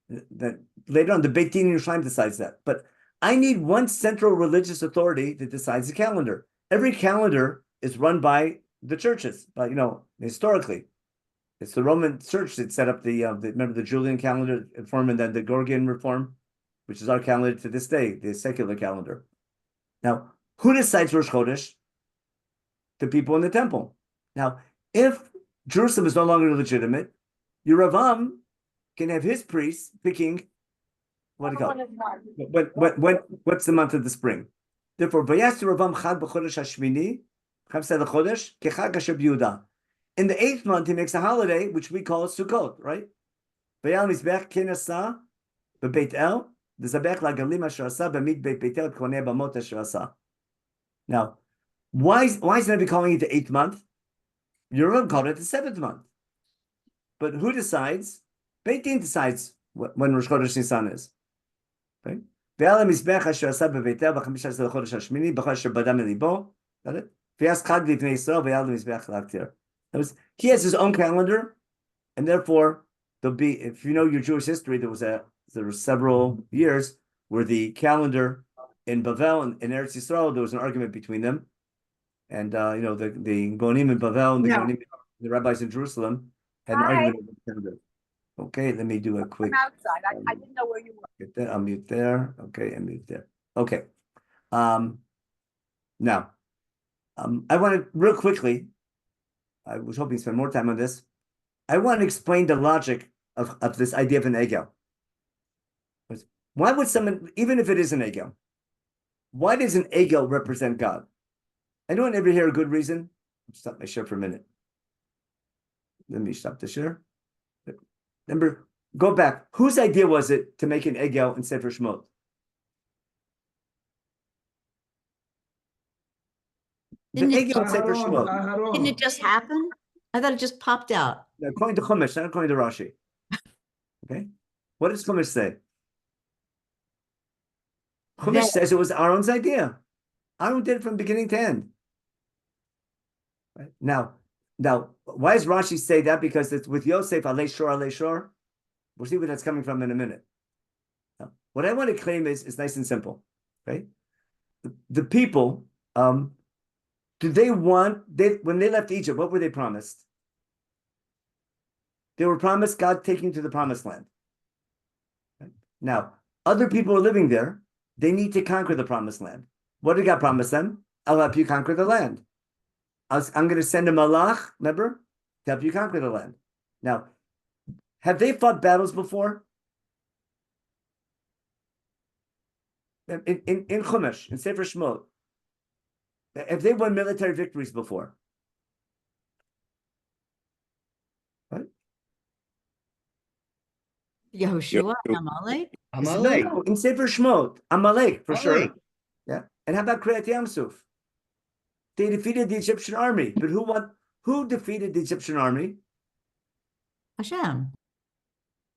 That later on, the Beit Din in Yerushalayim decides that. But I need one central religious authority that decides the calendar. Every calendar is run by the churches, but historically, it's the Roman Church that set up remember the Julian calendar reform and then the Gregorian reform, which is our calendar to this day, the secular calendar. Now, who decides Rosh Chodesh? The people in the temple. Now, if Jerusalem is no longer legitimate, Yeravam can have his priests picking what's the month of the spring. Therefore, Vayas Yeravam Chag b'Chodesh Hashmini, Chavsed Chodesh Kechag Asher b'Yehuda. In the 8th month, he makes a holiday which we call Sukkot, right? Vayal Mizbech Kenasa b'Beit El, V'Zabech Lagalim Asher Asa b'Mid Beit El Konei Bamot Asher Asa. Now, why is Nabi calling it the 8th month? Yeravam called it the 7th month. But who decides? Beit Din decides when Rosh Chodesh Nisan is. Okay. Ve'al mizbech asher asa b'Beit El b'chamisha chodesh hashmini b'chol asher bada melibo. Got it? Ve'as chag lifnei Yisrael ve'al mizbech laktir. He has his own calendar, and therefore there'll be. If you know your Jewish history, there were several years where the calendar in Bavel and in Eretz Yisrael there was an argument between them, and the Gonim in Bavel and the rabbis in Jerusalem had an argument over the calendar. Okay, let me do a quick. I'm outside. I didn't know where you were. Get that. I'll mute there. Okay, and mute there. Okay. Now, I want to real quickly. I was hoping to spend more time on this. I want to explain the logic of this idea of an egel. Why would someone, even if it is an egel, why does an egel represent God? Anyone ever hear a good reason? I'll stop my share for a minute. Let me stop the share. Remember, Go back. Whose idea was it to make an egel in Sefer Shemot? The Didn't it, egel in Sefer Shemot. didn't it just happen? I thought it just popped out. According to Chumash, not according to Rashi. Okay, what does Chumash say? Chumash says it was Aaron's idea. Aaron did it from beginning to end. Right? Now, why does Rashi say that? Because it's with Yosef, alei shor. We'll see where that's coming from in a minute. Now, what I want to claim is nice and simple. Okay, the people, when they left Egypt, what were they promised? They were promised God taking to the promised land. Right? Now, other people are living there. They need to conquer the promised land. What did God promise them? I'll help you conquer the land. I'm going to send a malach, remember, to help you conquer the land. Now, have they fought battles before? In Chumash, in Sefer Shemot, have they won military victories before? Right? Yehoshua, Amalek. Amalek. No, in Sefer Shemot, Amalek, for sure. Amalek. Yeah. And how about Kriyat Yamsuf? They defeated the Egyptian army. But who defeated the Egyptian army? Hashem.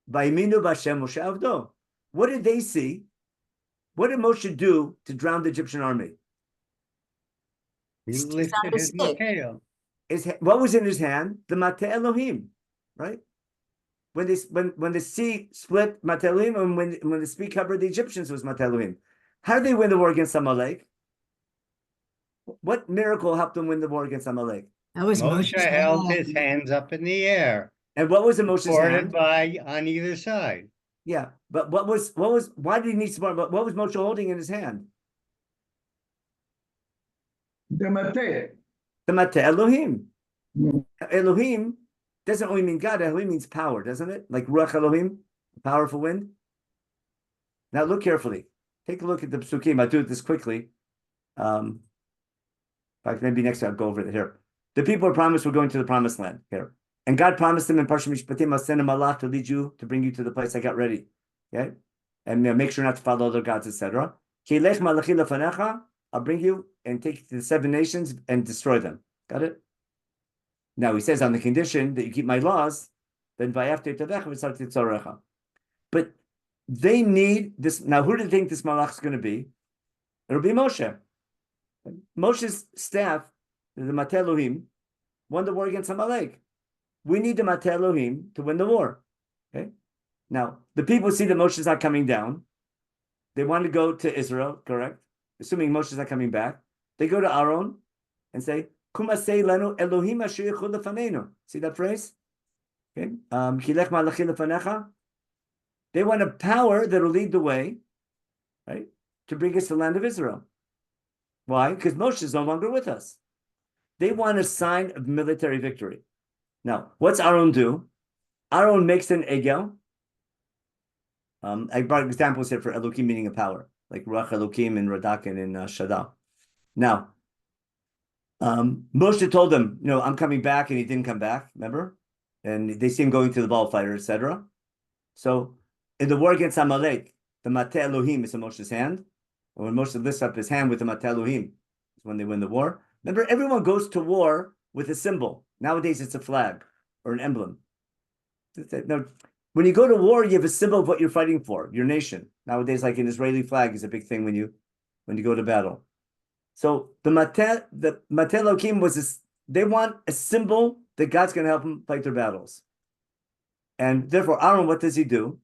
Vayiminu b'Hashem Moshe Avdo. What did they see? What did Moshe do to drown the Egyptian army? He Sticks lifted out his his stick. makeo. What was in his hand? The Mate Elohim, right? When the sea split, Mate Elohim, and when the sea covered the Egyptians, it was Mate Elohim. How did they win the war against Amalek? What miracle helped them win the war against Amalek? That was Moshe Moshe's held hand. his hands up in the air, And what was in Moshe's supported hand? by on either side. Yeah, but why did he need support? But what was Moshe holding in his hand? The Mate. The Mate Elohim. Elohim doesn't only mean God. Elohim means power, doesn't it? Like Ruach Elohim, powerful wind. Now look carefully. Take a look at the psukim. I'll do this quickly. In fact, maybe next time I'll go over it here. The people are promised we're going to the promised land here. And God promised them in Parsha Mishpatim, I'll send a malach to lead you, to bring you to the place I got ready. Okay? And make sure not to follow other gods, etc. I'll bring you and take the 7 nations and destroy them. Got it? Now he says on the condition that you keep my laws, then but they need this. Now, who do they think this malach is going to be? It'll be Moshe. Moshe's staff, the Mate Elohim, won the war against Amalek. We need the Mate Elohim to win the war. Okay. Now, the people see that Moshe's not coming down. They want to go to Israel, correct? Assuming Moshe's not coming back. They go to Aaron and say, Kumasei lanu Elohim asher yichud lefanenu. See that phrase? Okay. Kilech malachi lefanecha. They want a power that will lead the way, right, to bring us to the land of Israel. Why? Because Moshe is no longer with us. They want a sign of military victory. Now, what's Aaron do? Aaron makes an egel. I brought examples here for Elohim meaning a power, like Ruach Elohim and Radak and in Shaddai. Now, Moshe told them, I'm coming back, and he didn't come back, remember? And they see him going to the ball fighter, etc. So, in the war against Amalek, the Mate Elohim is in Moshe's hand. And when Moshe lifts up his hand with the Mate Elohim, is when they win the war. Remember, everyone goes to war with a symbol. Nowadays, it's a flag or an emblem. No, when you go to war, you have a symbol of what you're fighting for, your nation. Nowadays, like an Israeli flag is a big thing when you go to battle. So the Mate Elohim was this, they want a symbol that God's going to help them fight their battles. And therefore, Aaron, what does he do?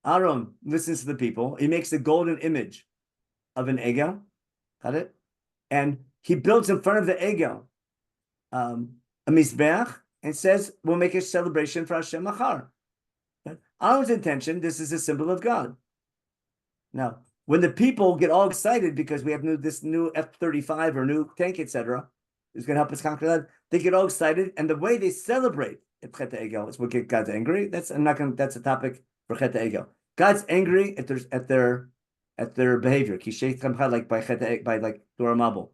Aaron listens to the people. He makes a golden image of an egel. Got it? And he builds in front of the egel a mizbeach and says, we'll make a celebration for Hashem Machar. Aaron's intention, this is a symbol of God. Now, when the people get all excited because we have this new F-35 or new tank, etc., is going to help us conquer that, they get all excited, and the way they celebrate at Chet HaEgel is what gets God's angry. That's a topic for Chet HaEgel. God's angry at their behavior. Like by like Dora Mabel.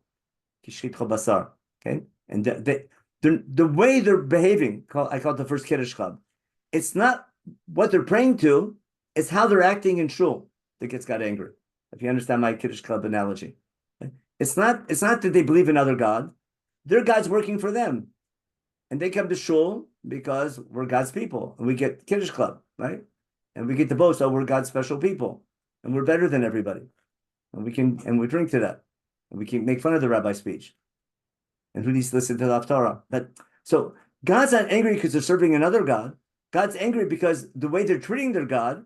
Basar. Okay? And the way they're behaving, I call it the first Kiddush Club. It's not what they're praying to is how they're acting in shul that gets God angry. If you understand my Kiddush Club analogy, it's not that they believe in other God. Their God's working for them, and they come to shul because we're God's people, and we get Kiddush Club, right? And we get to boast, oh, we're God's special people, and we're better than everybody, and we drink to that, and we can make fun of the rabbi speech, and who needs to listen to the Haftarah? But so God's not angry because they're serving another God. God's angry because the way they're treating their God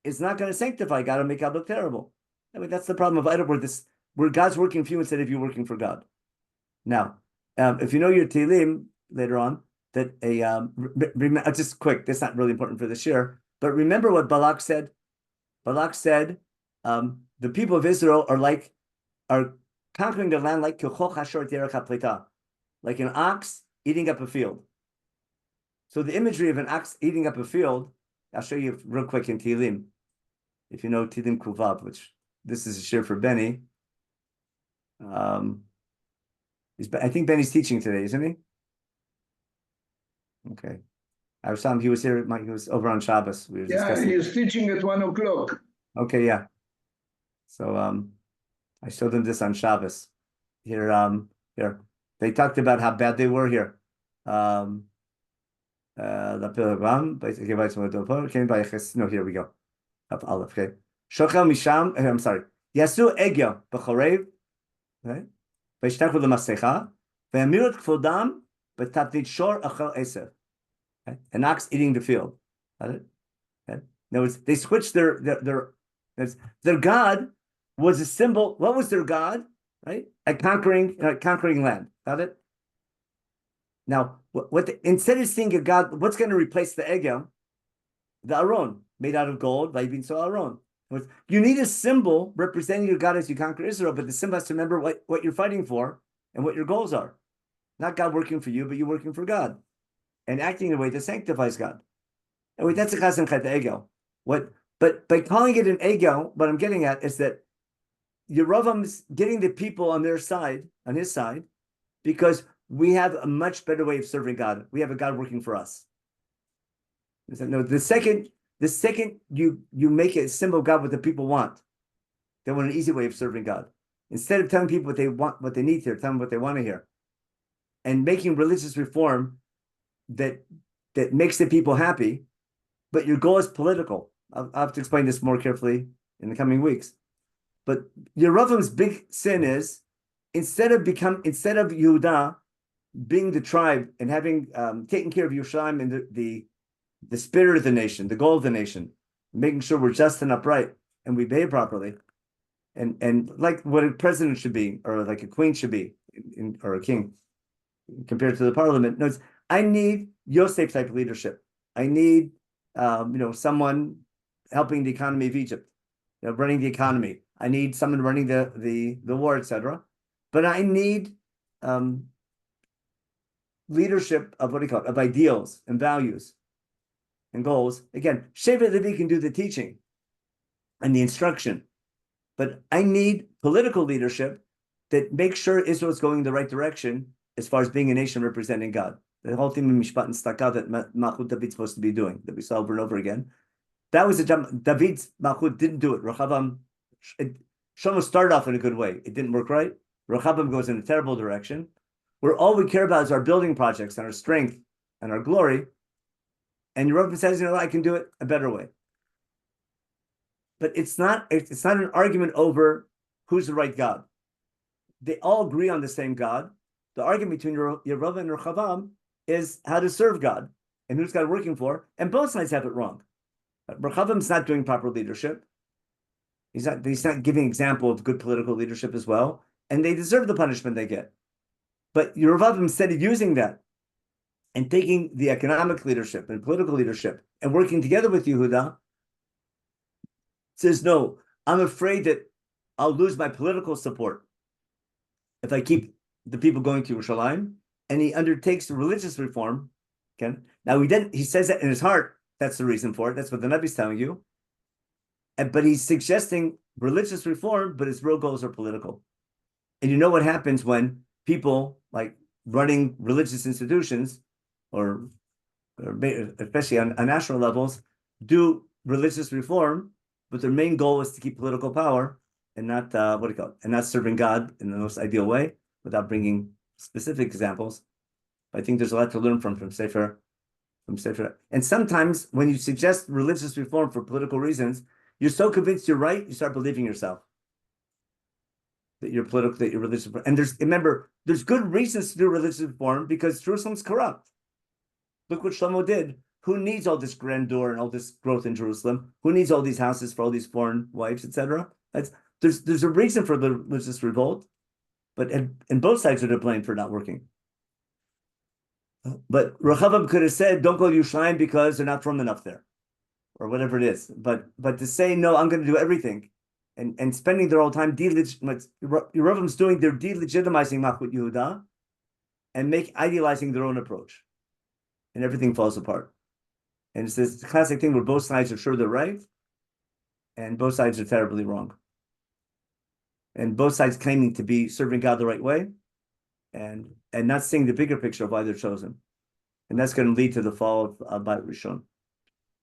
is not going to sanctify God and make God look terrible. I mean, that's the problem of idol, where God's working for you instead of you working for God. Now, if you know your Tehillim later on, that just quick, that's not really important for this year, but remember what Balak said. Balak said, the people of Israel are conquering the land like like an ox eating up a field. So the imagery of an ox eating up a field, I'll show you real quick in Tehillim. If you know Tehillim Kuvav, which this is a shir for Benny. I think Benny's teaching today, isn't he? Okay. I saw him, he was here, he was over on Shabbos. We were discussing. He's teaching at 1:00. Okay, yeah. So I showed them this on Shabbos. Here. They talked about how bad they were here. No, here we go. Okay. Shochel Misham, I'm sorry. Yasu Egel B'chorev, right? V'yishtachu l'masecha, v'yamirut kvodam b'tatnit shor achel eser. An ox eating the field. Got it? In other words, they switched their God was a symbol. What was their God? Right? A conquering land. Got it? Now, instead of seeing a God, what's going to replace the Egel? The Aron, made out of gold, Vaybin so Aron. You need a symbol representing your God as you conquer Israel, but the symbol has to remember what you're fighting for and what your goals are. Not God working for you, but you working for God and acting in a way that sanctifies God. And that's a chazan chet egel. But by calling it an egel, what I'm getting at is that Yerovam's getting the people on his side, because we have a much better way of serving God. We have a God working for us. No, the second you make a symbol of God what the people want, they want an easy way of serving God. Instead of telling people what they want, what they need to hear, tell them what they want to hear. And making religious reform that makes the people happy, but your goal is political. I'll have to explain this more carefully in the coming weeks. But Yerovam's big sin is instead of Yehuda being the tribe and having taken care of Yerushalayim and the spirit of the nation, the goal of the nation, making sure we're just and upright and we behave properly, and like what a president should be, or like a queen should be, or a king, compared to the parliament. No, I need Yosef type leadership. I need someone helping the economy of Egypt, running the economy. I need someone running the war, etc. But I need leadership of of ideals and values and goals. Again, Shevet Levi can do the teaching and the instruction, but I need political leadership that makes sure Israel is going in the right direction as far as being a nation representing God. The whole thing in Mishpat and Staka that Malchut David's supposed to be doing, that we saw over and over again. That was a job. David's Malchut didn't do it. Rechavam, Shlomo started off in a good way. It didn't work right. Rechavam goes in a terrible direction, where all we care about is our building projects and our strength and our glory. And Yerovam says, I can do it a better way. But it's not an argument over who's the right God. They all agree on the same God. The argument between Yerovam and Rechavam is how to serve God and who's God working for. And both sides have it wrong. Rechavam's not doing proper leadership. He's not giving example of good political leadership as well. And they deserve the punishment they get. But Yerovam, instead of using that and taking the economic leadership and political leadership and working together with Yehuda, says, no, I'm afraid that I'll lose my political support if I keep the people going to Yerushalayim. And he undertakes religious reform. Okay? Now he says that in his heart, that's the reason for it. That's what the Nabi is telling you. But he's suggesting religious reform, but his real goals are political. And you know what happens when people like running religious institutions, or especially on national levels, do religious reform, but their main goal is to keep political power and not and not serving God in the most ideal way, without bringing specific examples. I think there's a lot to learn from Sefer. And sometimes when you suggest religious reform for political reasons, you're so convinced you're right, you start believing yourself that you're political, that you're religious. And there's good reasons to do religious reform because Jerusalem's corrupt. Look what Shlomo did. Who needs all this grandeur and all this growth in Jerusalem? Who needs all these houses for all these foreign wives, etc.? There's a reason for the religious revolt, but and both sides are to blame for not working. But Rechavam could have said, "Don't go to Yerushalayim because they're not from enough there," or whatever it is. But to say, "No, I'm going to do everything," and spending their whole time Yerovam's doing, they're delegitimizing Malchut Yehuda and idealizing their own approach, and everything falls apart. And it's this classic thing where both sides are sure they're right, and both sides are terribly wrong. And both sides claiming to be serving God the right way, and not seeing the bigger picture of why they're chosen. And that's going to lead to the fall of Beit Rishon.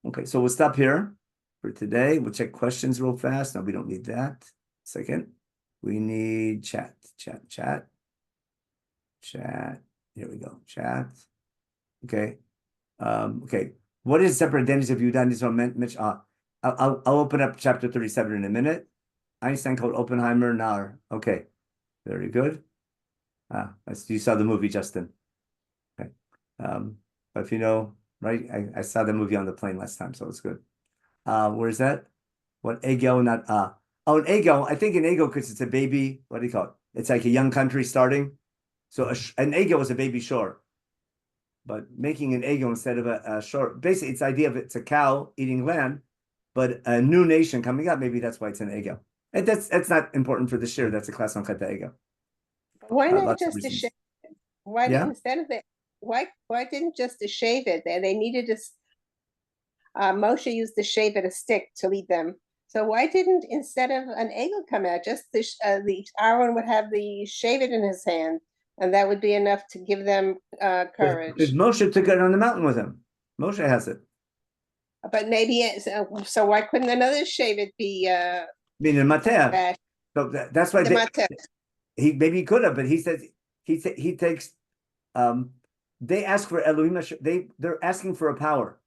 Okay, so we'll stop here for today. We'll check questions real fast. No, we don't need that. Second, we need chat. Here we go. Chat. Okay. Okay. What is separate identities of Yehuda and Israel meant? I'll open up chapter 37 in a minute. Einstein called Oppenheimer Nar. Okay. Very good. You saw the movie, Justin. Okay. But if you know, right? I saw the movie on the plane last time, so it's good. Where is that? What Ego, not an Ego. I think an Ego because it's a baby. What do you call it? It's like a young country starting. So an Ego is a baby shore. But making an Ego instead of a shore, basically it's the idea of it's a cow eating land, but a new nation coming up. Maybe that's why it's an Ego. And that's not important for the share. That's a class on Cheta Ego. Why not just to shave it? Why Yeah? why didn't just to shave it? They needed to. Moshe used to shave it a stick to lead them. So why didn't instead of an eagle come out, just the Aaron would have the shave it in his hand, and that would be enough to give them courage. Because Moshe took it on the mountain with him. Moshe has it. But maybe so. Why couldn't another shave it be? Meaning Mateh. So that's why maybe he could have, but he says he takes. They ask for Elohim. They're asking for a power.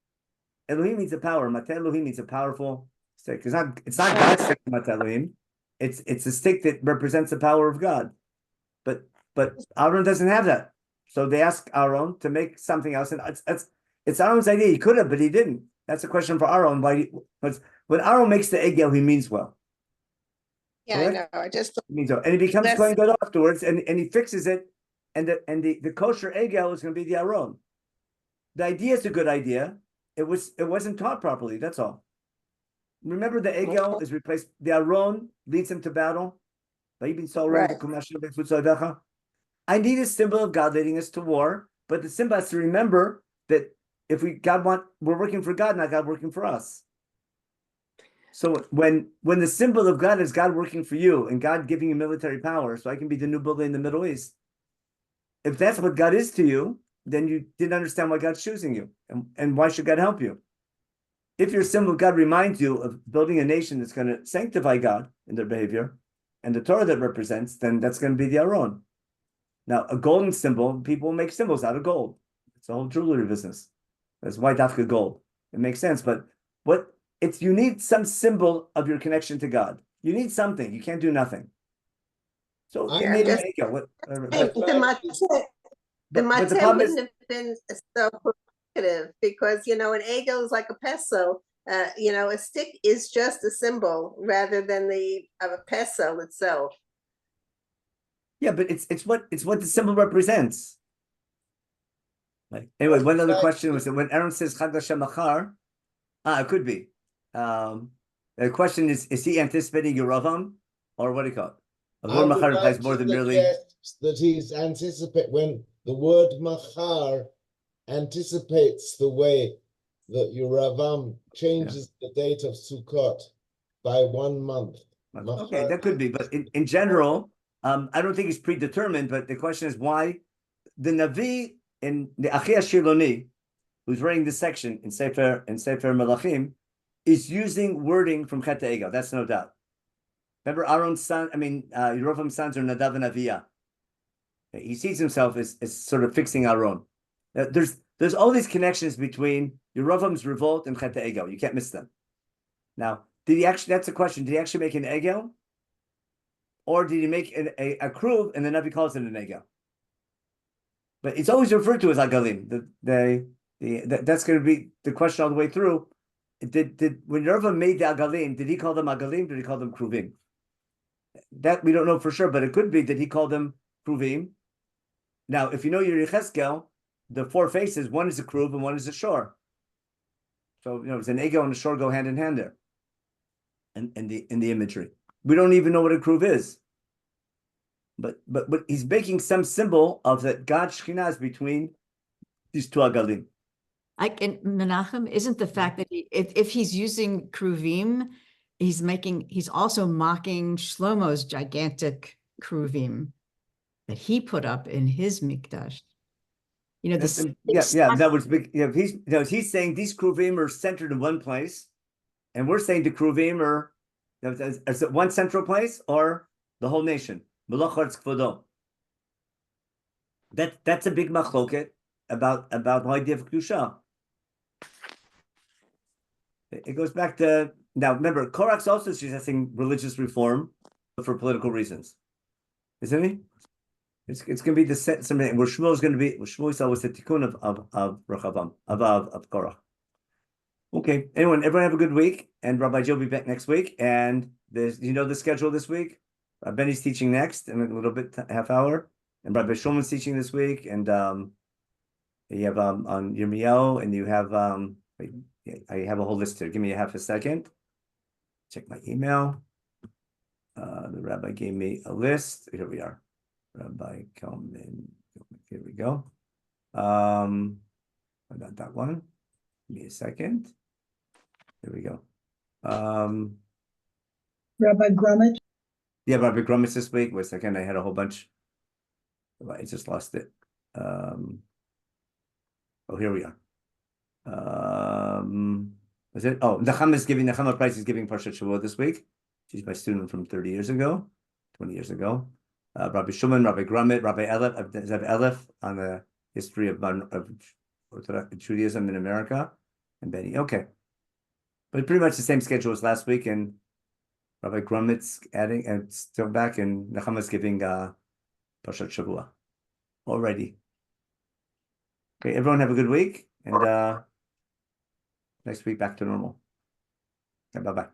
Elohim means a power. Mateh Elohim means a powerful stick. It's not God's stick. Mateh Elohim. It's a stick that represents the power of God. But Aaron doesn't have that, so they ask Aaron to make something else, and it's Aaron's idea. He could have, but he didn't. That's a question for Aaron. When Aaron makes the egel, he means well. Yeah, correct? I know. I just means well. And he becomes going good afterwards, and he fixes it, and the kosher egel is going to be the Aaron. The idea is a good idea. It wasn't taught properly. That's all. Remember, the egel is replaced. The Aaron leads him to battle. Right. I need a symbol of God leading us to war, but the symbol has to remember that if we're working for God, not God working for us. So when the symbol of God is God working for you and God giving you military power, so I can be the new builder in the Middle East, if that's what God is to you, then you didn't understand why God's choosing you, and why should God help you? If your symbol of God reminds you of building a nation that's going to sanctify God in their behavior, and the Torah that represents, then that's going to be the Aaron. Now, a golden symbol, people make symbols out of gold. It's a whole jewelry business. That's why dafka gold. It makes sense, but you need some symbol of your connection to God. You need something. You can't do nothing. So they made an egel. The matzah wouldn't have been so provocative because an egel is like a pestle. A stick is just a symbol rather than a pestle itself. Yeah, but it's what the symbol represents. Like, anyway, one other question was that when Aaron says Chag Hashem Machar, it could be. The question is he anticipating Yeravam, or what do you call it? I would like to more than merely that he's when the word Machar anticipates the way that Yeravam changes the date of Sukkot by 1 month. Okay, that could be, but in general, I don't think it's predetermined. But the question is why the Navi in the Achia Shiloni, who's writing this section in Sefer Melachim, is using wording from Chet Egel. That's no doubt. Remember Aaron's son, Yerovam's sons are Nadav and Aviah. He sees himself as sort of fixing Aaron. There's all these connections between Yerovam's revolt and Chet Egel. You can't miss them. Now, did he actually, that's a question, did he actually make an Egel? Or did he make a kruv and the Navi calls it an Egel? But it's always referred to as Agalim. That's going to be the question all the way through. Did when Yerovam made the Agalim, did he call them Agalim? Did he call them Kruvim? That we don't know for sure, but it could be that he called them Kruvim. Now, if you know your Yechezkel, the four faces, one is a Kruv and one is a Shor. So it's an Egel and a Shor go hand in hand there. In the imagery, we don't even know what a Kruv is. But he's making some symbol of that God Shekhinah is between these two Agalim. And Menachem, isn't the fact that if he's using Kruvim, he's also mocking Shlomo's gigantic Kruvim that he put up in his Mikdash. That was big. He's saying these Kruvim are centered in one place, and we're saying the Kruvim are is it one central place or the whole nation? That's a big machloket about the idea of Kedusha. It goes back to, now remember, Korach's also suggesting religious reform for political reasons, isn't he? It's going to be the something where Shmuel is going to be. Shmuel was the tikkun of Rechavam of Korach. Okay, everyone have a good week, and Rabbi Joe will be back next week. And the schedule this week. Benny's teaching next in a little bit, half hour, and Rabbi Shulman's teaching this week, and you have on Yirmiyahu, and you have I have a whole list here. Give me a half a second. Check my email. The rabbi gave me a list. Here we are. Rabbi Kalman. Here we go. I got that one. Give me a second. Here we go. Rabbi Grummett. Yeah, Rabbi Grummett this week. Wait a second. I had a whole bunch. I just lost it. Oh, here we are. Was it? Oh, Nechama Price is giving Parshat Shavuot this week. She's my student from 20 years ago. Rabbi Shulman, Rabbi Grummett, Rabbi Elef on the history of Judaism in America, and Benny. Okay, but pretty much the same schedule as last week, and Rabbi Grummett's adding and still back, and Nechama's giving Parshat Shavuot already. Okay, everyone have a good week, and next week back to normal. Okay, bye-bye.